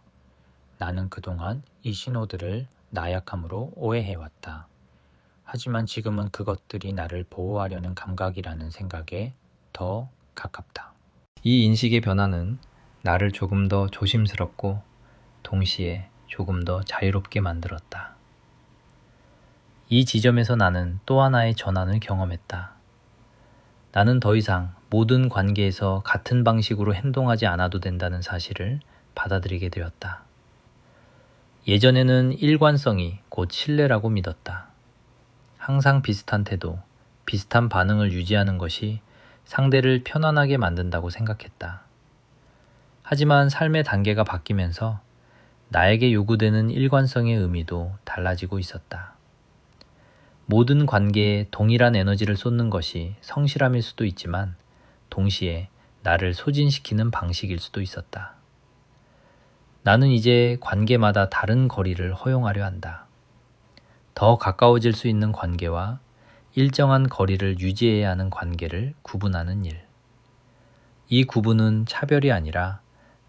나는 그동안 이 신호들을 나약함으로 오해해왔다. 하지만 지금은 그것들이 나를 보호하려는 감각이라는 생각에 더 가깝다. 이 인식의 변화는 나를 조금 더 조심스럽고 동시에 조금 더 자유롭게 만들었다. 이 지점에서 나는 또 하나의 전환을 경험했다. 나는 더 이상 모든 관계에서 같은 방식으로 행동하지 않아도 된다는 사실을 받아들이게 되었다. 예전에는 일관성이 곧 신뢰라고 믿었다. 항상 비슷한 태도, 비슷한 반응을 유지하는 것이 상대를 편안하게 만든다고 생각했다. 하지만 삶의 단계가 바뀌면서 나에게 요구되는 일관성의 의미도 달라지고 있었다. 모든 관계에 동일한 에너지를 쏟는 것이 성실함일 수도 있지만 동시에 나를 소진시키는 방식일 수도 있었다. 나는 이제 관계마다 다른 거리를 허용하려 한다. 더 가까워질 수 있는 관계와 일정한 거리를 유지해야 하는 관계를 구분하는 일. 이 구분은 차별이 아니라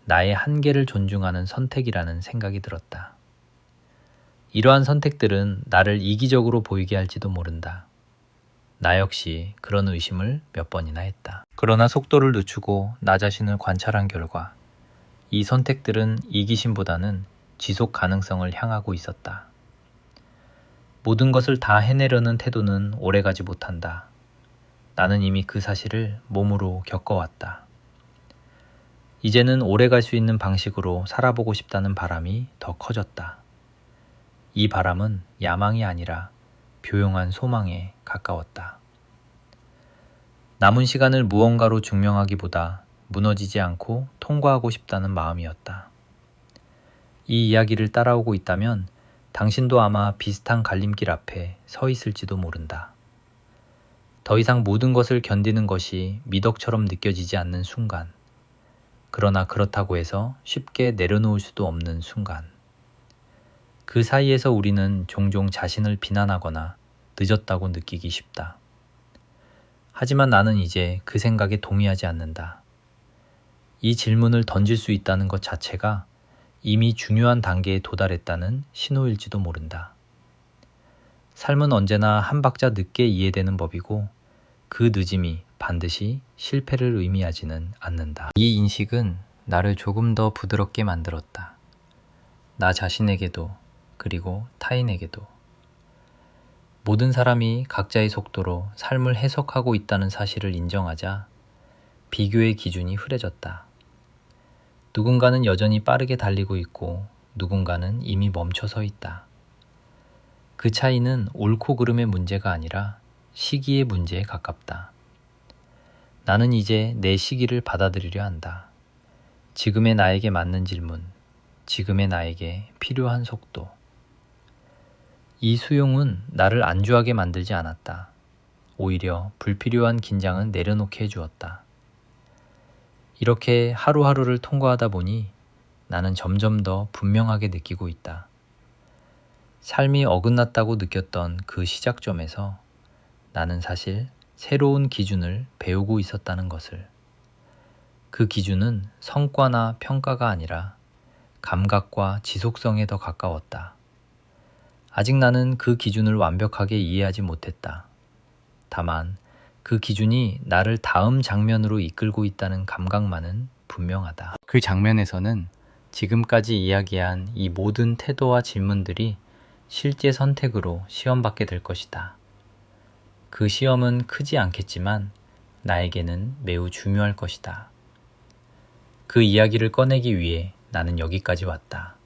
나의 한계를 존중하는 선택이라는 생각이 들었다. 이러한 선택들은 나를 이기적으로 보이게 할지도 모른다. 나 역시 그런 의심을 몇 번이나 했다. 그러나 속도를 늦추고 나 자신을 관찰한 결과 이 선택들은 이기심보다는 지속 가능성을 향하고 있었다. 모든 것을 다 해내려는 태도는 오래가지 못한다. 나는 이미 그 사실을 몸으로 겪어왔다. 이제는 오래갈 수 있는 방식으로 살아보고 싶다는 바람이 더 커졌다. 이 바람은 야망이 아니라 교용한 소망에 가까웠다. 남은 시간을 무언가로 증명하기보다 무너지지 않고 통과하고 싶다는 마음이었다. 이 이야기를 따라오고 있다면 당신도 아마 비슷한 갈림길 앞에 서 있을지도 모른다. 더 이상 모든 것을 견디는 것이 미덕처럼 느껴지지 않는 순간, 그러나 그렇다고 해서 쉽게 내려놓을 수도 없는 순간, 그 사이에서 우리는 종종 자신을 비난하거나 늦었다고 느끼기 쉽다. 하지만 나는 이제 그 생각에 동의하지 않는다. 이 질문을 던질 수 있다는 것 자체가 이미 중요한 단계에 도달했다는 신호일지도 모른다. 삶은 언제나 한 박자 늦게 이해되는 법이고 그 늦음이 반드시 실패를 의미하지는 않는다. 이 인식은 나를 조금 더 부드럽게 만들었다. 나 자신에게도 그리고 타인에게도. 모든 사람이 각자의 속도로 삶을 해석하고 있다는 사실을 인정하자 비교의 기준이 흐려졌다. 누군가는 여전히 빠르게 달리고 있고 누군가는 이미 멈춰서 있다. 그 차이는 옳고 그름의 문제가 아니라 시기의 문제에 가깝다. 나는 이제 내 시기를 받아들이려 한다. 지금의 나에게 맞는 질문, 지금의 나에게 필요한 속도. 이 수용은 나를 안주하게 만들지 않았다. 오히려 불필요한 긴장은 내려놓게 해주었다. 이렇게 하루하루를 통과하다 보니 나는 점점 더 분명하게 느끼고 있다. 삶이 어긋났다고 느꼈던 그 시작점에서 나는 사실 새로운 기준을 배우고 있었다는 것을. 그 기준은 성과나 평가가 아니라 감각과 지속성에 더 가까웠다. 아직 나는 그 기준을 완벽하게 이해하지 못했다. 다만 그 기준이 나를 다음 장면으로 이끌고 있다는 감각만은 분명하다. 그 장면에서는 지금까지 이야기한 이 모든 태도와 질문들이 실제 선택으로 시험받게 될 것이다. 그 시험은 크지 않겠지만 나에게는 매우 중요할 것이다. 그 이야기를 꺼내기 위해 나는 여기까지 왔다.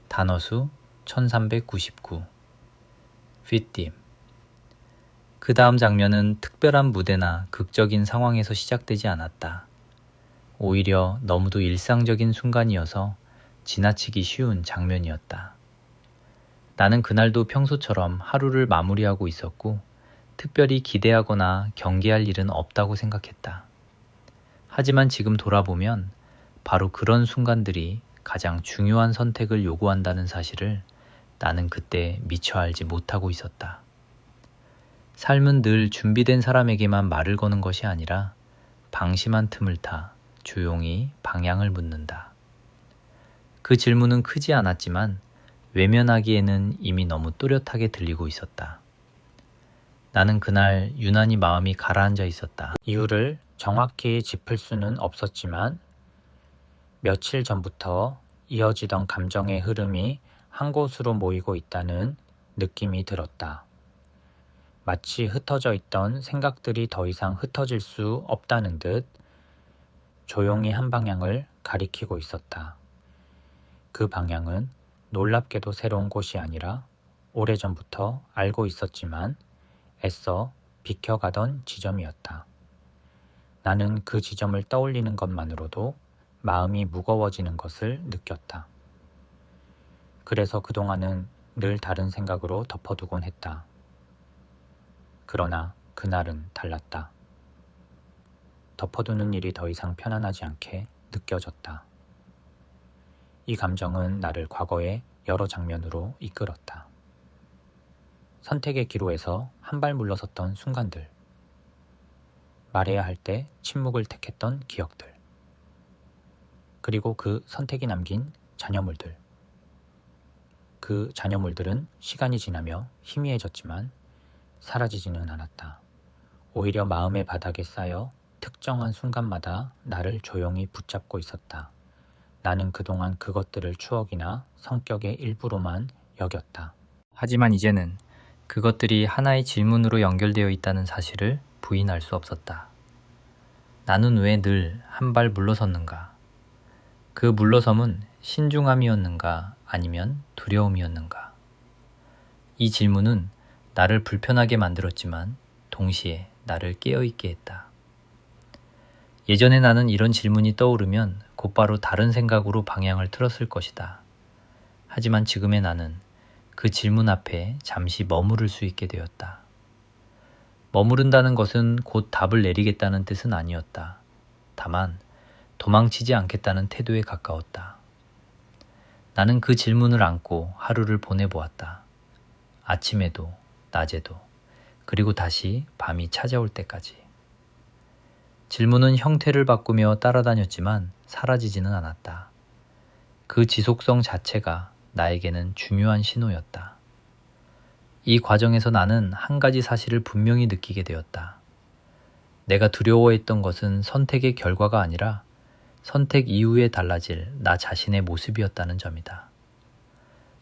단어수 1399 휘팀. 그 다음 장면은 특별한 무대나 극적인 상황에서 시작되지 않았다. 오히려 너무도 일상적인 순간이어서 지나치기 쉬운 장면이었다. 나는 그날도 평소처럼 하루를 마무리하고 있었고 특별히 기대하거나 경계할 일은 없다고 생각했다. 하지만 지금 돌아보면 바로 그런 순간들이 가장 중요한 선택을 요구한다는 사실을 나는 그때 미처 알지 못하고 있었다. 삶은 늘 준비된 사람에게만 말을 거는 것이 아니라 방심한 틈을 타 조용히 방향을 묻는다. 그 질문은 크지 않았지만 외면하기에는 이미 너무 또렷하게 들리고 있었다. 나는 그날 유난히 마음이 가라앉아 있었다. 이유를 정확히 짚을 수는 없었지만 며칠 전부터 이어지던 감정의 흐름이 한 곳으로 모이고 있다는 느낌이 들었다. 마치 흩어져 있던 생각들이 더 이상 흩어질 수 없다는 듯 조용히 한 방향을 가리키고 있었다. 그 방향은 놀랍게도 새로운 곳이 아니라 오래전부터 알고 있었지만 애써 비켜가던 지점이었다. 나는 그 지점을 떠올리는 것만으로도 마음이 무거워지는 것을 느꼈다. 그래서 그동안은 늘 다른 생각으로 덮어두곤 했다. 그러나 그날은 달랐다. 덮어두는 일이 더 이상 편안하지 않게 느껴졌다. 이 감정은 나를 과거의 여러 장면으로 이끌었다. 선택의 기로에서 한 발 물러섰던 순간들, 말해야 할 때 침묵을 택했던 기억들, 그리고 그 선택이 남긴 잔여물들. 그 잔여물들은 시간이 지나며 희미해졌지만 사라지지는 않았다. 오히려 마음의 바닥에 쌓여 특정한 순간마다 나를 조용히 붙잡고 있었다. 나는 그동안 그것들을 추억이나 성격의 일부로만 여겼다. 하지만 이제는 그것들이 하나의 질문으로 연결되어 있다는 사실을 부인할 수 없었다. 나는 왜 늘 한 발 물러섰는가? 그 물러섬은 신중함이었는가 아니면 두려움이었는가? 이 질문은 나를 불편하게 만들었지만 동시에 나를 깨어있게 했다. 예전에 나는 이런 질문이 떠오르면 곧바로 다른 생각으로 방향을 틀었을 것이다. 하지만 지금의 나는 그 질문 앞에 잠시 머무를 수 있게 되었다. 머무른다는 것은 곧 답을 내리겠다는 뜻은 아니었다. 다만 도망치지 않겠다는 태도에 가까웠다. 나는 그 질문을 안고 하루를 보내보았다. 아침에도 낮에도 그리고 다시 밤이 찾아올 때까지. 질문은 형태를 바꾸며 따라다녔지만 사라지지는 않았다. 그 지속성 자체가 나에게는 중요한 신호였다. 이 과정에서 나는 한 가지 사실을 분명히 느끼게 되었다. 내가 두려워했던 것은 선택의 결과가 아니라 선택 이후에 달라질 나 자신의 모습이었다는 점이다.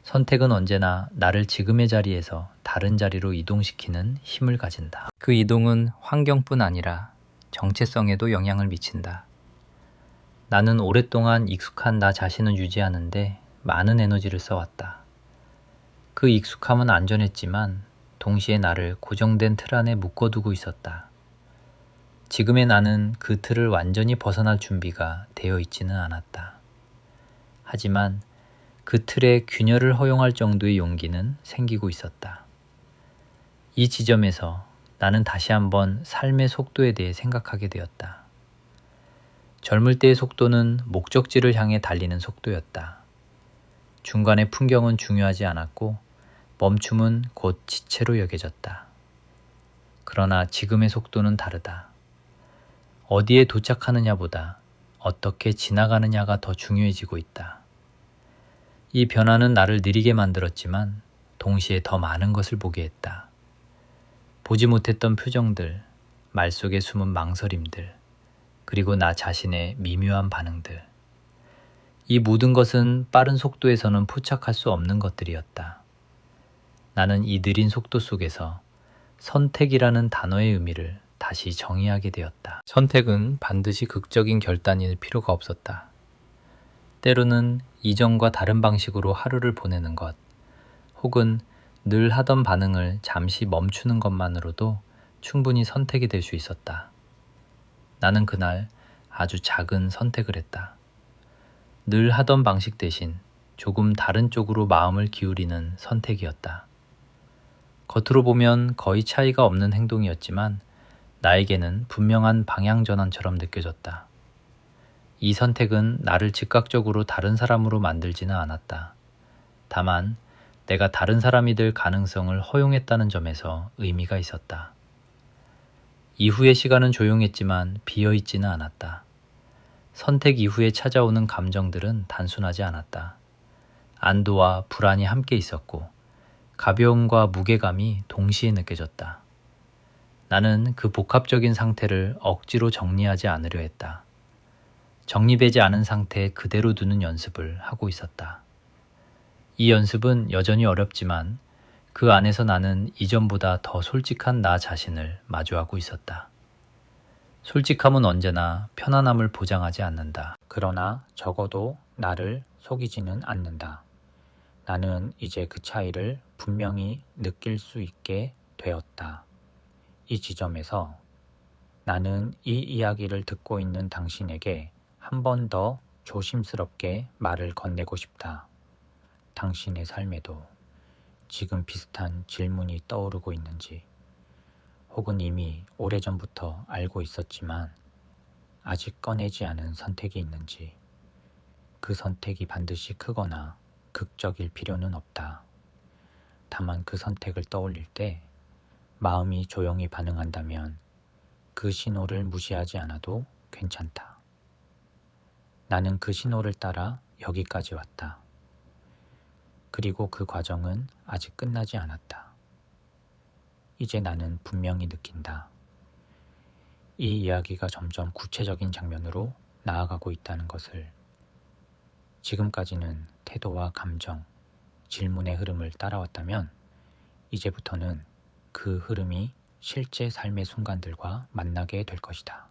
선택은 언제나 나를 지금의 자리에서 다른 자리로 이동시키는 힘을 가진다. 그 이동은 환경뿐 아니라 정체성에도 영향을 미친다. 나는 오랫동안 익숙한 나 자신을 유지하는데 많은 에너지를 써왔다. 그 익숙함은 안전했지만 동시에 나를 고정된 틀 안에 묶어두고 있었다. 지금의 나는 그 틀을 완전히 벗어날 준비가 되어 있지는 않았다. 하지만 그 틀에 균열을 허용할 정도의 용기는 생기고 있었다. 이 지점에서 나는 다시 한번 삶의 속도에 대해 생각하게 되었다. 젊을 때의 속도는 목적지를 향해 달리는 속도였다. 중간의 풍경은 중요하지 않았고 멈춤은 곧 지체로 여겨졌다. 그러나 지금의 속도는 다르다. 어디에 도착하느냐보다 어떻게 지나가느냐가 더 중요해지고 있다. 이 변화는 나를 느리게 만들었지만 동시에 더 많은 것을 보게 했다. 보지 못했던 표정들, 말 속에 숨은 망설임들, 그리고 나 자신의 미묘한 반응들. 이 모든 것은 빠른 속도에서는 포착할 수 없는 것들이었다. 나는 이 느린 속도 속에서 선택이라는 단어의 의미를 다시 정의하게 되었다. 선택은 반드시 극적인 결단일 필요가 없었다. 때로는 이전과 다른 방식으로 하루를 보내는 것, 혹은 늘 하던 반응을 잠시 멈추는 것만으로도 충분히 선택이 될 수 있었다. 나는 그날 아주 작은 선택을 했다. 늘 하던 방식 대신 조금 다른 쪽으로 마음을 기울이는 선택이었다. 겉으로 보면 거의 차이가 없는 행동이었지만 나에게는 분명한 방향 전환처럼 느껴졌다. 이 선택은 나를 즉각적으로 다른 사람으로 만들지는 않았다. 다만 내가 다른 사람이 될 가능성을 허용했다는 점에서 의미가 있었다. 이후의 시간은 조용했지만 비어있지는 않았다. 선택 이후에 찾아오는 감정들은 단순하지 않았다. 안도와 불안이 함께 있었고 가벼움과 무게감이 동시에 느껴졌다. 나는 그 복합적인 상태를 억지로 정리하지 않으려 했다. 정리되지 않은 상태에 그대로 두는 연습을 하고 있었다. 이 연습은 여전히 어렵지만 그 안에서 나는 이전보다 더 솔직한 나 자신을 마주하고 있었다. 솔직함은 언제나 편안함을 보장하지 않는다. 그러나 적어도 나를 속이지는 않는다. 나는 이제 그 차이를 분명히 느낄 수 있게 되었다. 이 지점에서 나는 이 이야기를 듣고 있는 당신에게 한 번 더 조심스럽게 말을 건네고 싶다. 당신의 삶에도 지금 비슷한 질문이 떠오르고 있는지, 혹은 이미 오래전부터 알고 있었지만 아직 꺼내지 않은 선택이 있는지, 그 선택이 반드시 크거나 극적일 필요는 없다. 다만 그 선택을 떠올릴 때 마음이 조용히 반응한다면 그 신호를 무시하지 않아도 괜찮다. 나는 그 신호를 따라 여기까지 왔다. 그리고 그 과정은 아직 끝나지 않았다. 이제 나는 분명히 느낀다. 이 이야기가 점점 구체적인 장면으로 나아가고 있다는 것을. 지금까지는 태도와 감정, 질문의 흐름을 따라왔다면 이제부터는 그 흐름이 실제 삶의 순간들과 만나게 될 것이다.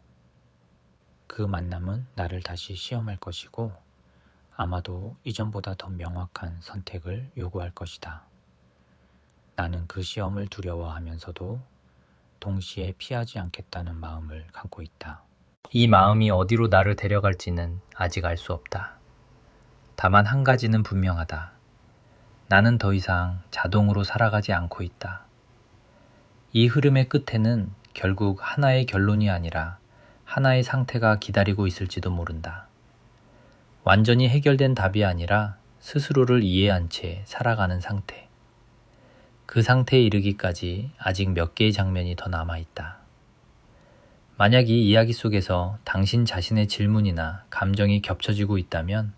그 만남은 나를 다시 시험할 것이고 아마도 이전보다 더 명확한 선택을 요구할 것이다. 나는 그 시험을 두려워하면서도 동시에 피하지 않겠다는 마음을 갖고 있다. 이 마음이 어디로 나를 데려갈지는 아직 알 수 없다. 다만 한 가지는 분명하다. 나는 더 이상 자동으로 살아가지 않고 있다. 이 흐름의 끝에는 결국 하나의 결론이 아니라 하나의 상태가 기다리고 있을지도 모른다. 완전히 해결된 답이 아니라 스스로를 이해한 채 살아가는 상태. 그 상태에 이르기까지 아직 몇 개의 장면이 더 남아있다. 만약 이 이야기 속에서 당신 자신의 질문이나 감정이 겹쳐지고 있다면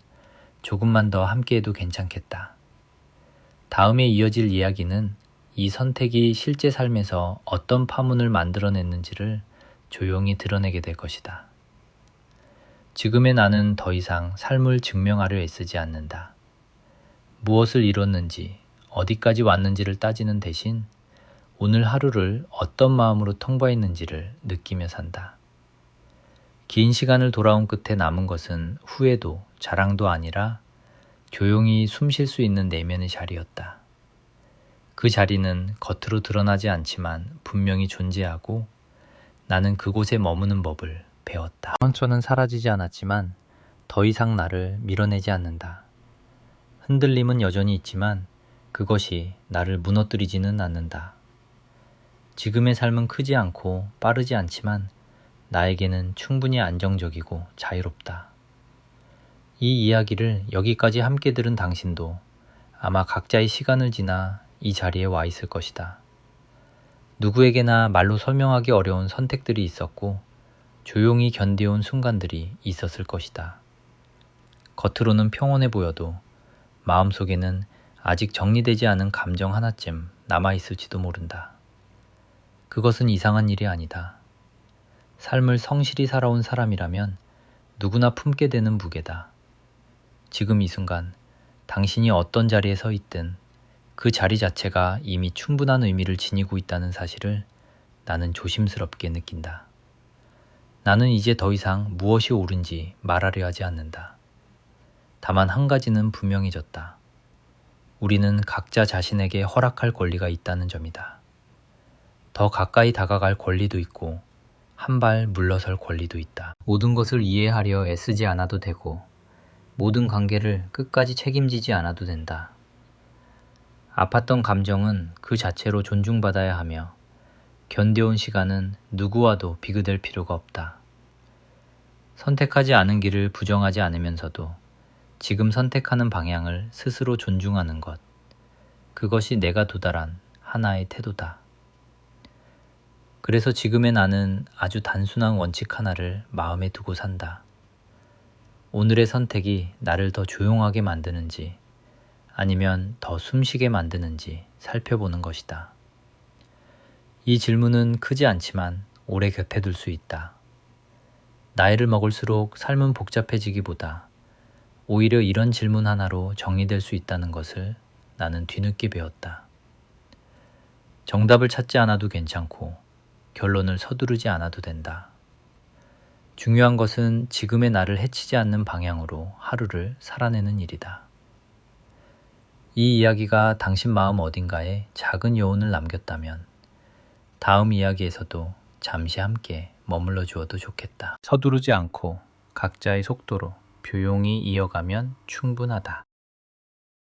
조금만 더 함께해도 괜찮겠다. 다음에 이어질 이야기는 이 선택이 실제 삶에서 어떤 파문을 만들어냈는지를 조용히 드러내게 될 것이다. 지금의 나는 더 이상 삶을 증명하려 애쓰지 않는다. 무엇을 이뤘는지, 어디까지 왔는지를 따지는 대신 오늘 하루를 어떤 마음으로 통과했는지를 느끼며 산다. 긴 시간을 돌아온 끝에 남은 것은 후회도 자랑도 아니라 조용히 숨 쉴 수 있는 내면의 자리였다. 그 자리는 겉으로 드러나지 않지만 분명히 존재하고 나는 그곳에 머무는 법을 배웠다. 상처는 사라지지 않았지만 더 이상 나를 밀어내지 않는다. 흔들림은 여전히 있지만 그것이 나를 무너뜨리지는 않는다. 지금의 삶은 크지 않고 빠르지 않지만 나에게는 충분히 안정적이고 자유롭다. 이 이야기를 여기까지 함께 들은 당신도 아마 각자의 시간을 지나 이 자리에 와 있을 것이다. 누구에게나 말로 설명하기 어려운 선택들이 있었고 조용히 견뎌온 순간들이 있었을 것이다. 겉으로는 평온해 보여도 마음속에는 아직 정리되지 않은 감정 하나쯤 남아있을지도 모른다. 그것은 이상한 일이 아니다. 삶을 성실히 살아온 사람이라면 누구나 품게 되는 무게다. 지금 이 순간 당신이 어떤 자리에 서 있든 그 자리 자체가 이미 충분한 의미를 지니고 있다는 사실을 나는 조심스럽게 느낀다. 나는 이제 더 이상 무엇이 옳은지 말하려 하지 않는다. 다만 한 가지는 분명해졌다. 우리는 각자 자신에게 허락할 권리가 있다는 점이다. 더 가까이 다가갈 권리도 있고 한 발 물러설 권리도 있다. 모든 것을 이해하려 애쓰지 않아도 되고 모든 관계를 끝까지 책임지지 않아도 된다. 아팠던 감정은 그 자체로 존중받아야 하며 견뎌온 시간은 누구와도 비교될 필요가 없다. 선택하지 않은 길을 부정하지 않으면서도 지금 선택하는 방향을 스스로 존중하는 것, 그것이 내가 도달한 하나의 태도다. 그래서 지금의 나는 아주 단순한 원칙 하나를 마음에 두고 산다. 오늘의 선택이 나를 더 조용하게 만드는지 아니면 더 숨쉬게 만드는지 살펴보는 것이다. 이 질문은 크지 않지만 오래 곁에 둘 수 있다. 나이를 먹을수록 삶은 복잡해지기보다 오히려 이런 질문 하나로 정리될 수 있다는 것을 나는 뒤늦게 배웠다. 정답을 찾지 않아도 괜찮고 결론을 서두르지 않아도 된다. 중요한 것은 지금의 나를 해치지 않는 방향으로 하루를 살아내는 일이다. 이 이야기가 당신 마음 어딘가에 작은 여운을 남겼다면 다음 이야기에서도 잠시 함께 머물러 주어도 좋겠다. 서두르지 않고 각자의 속도로 조용히 이어가면 충분하다.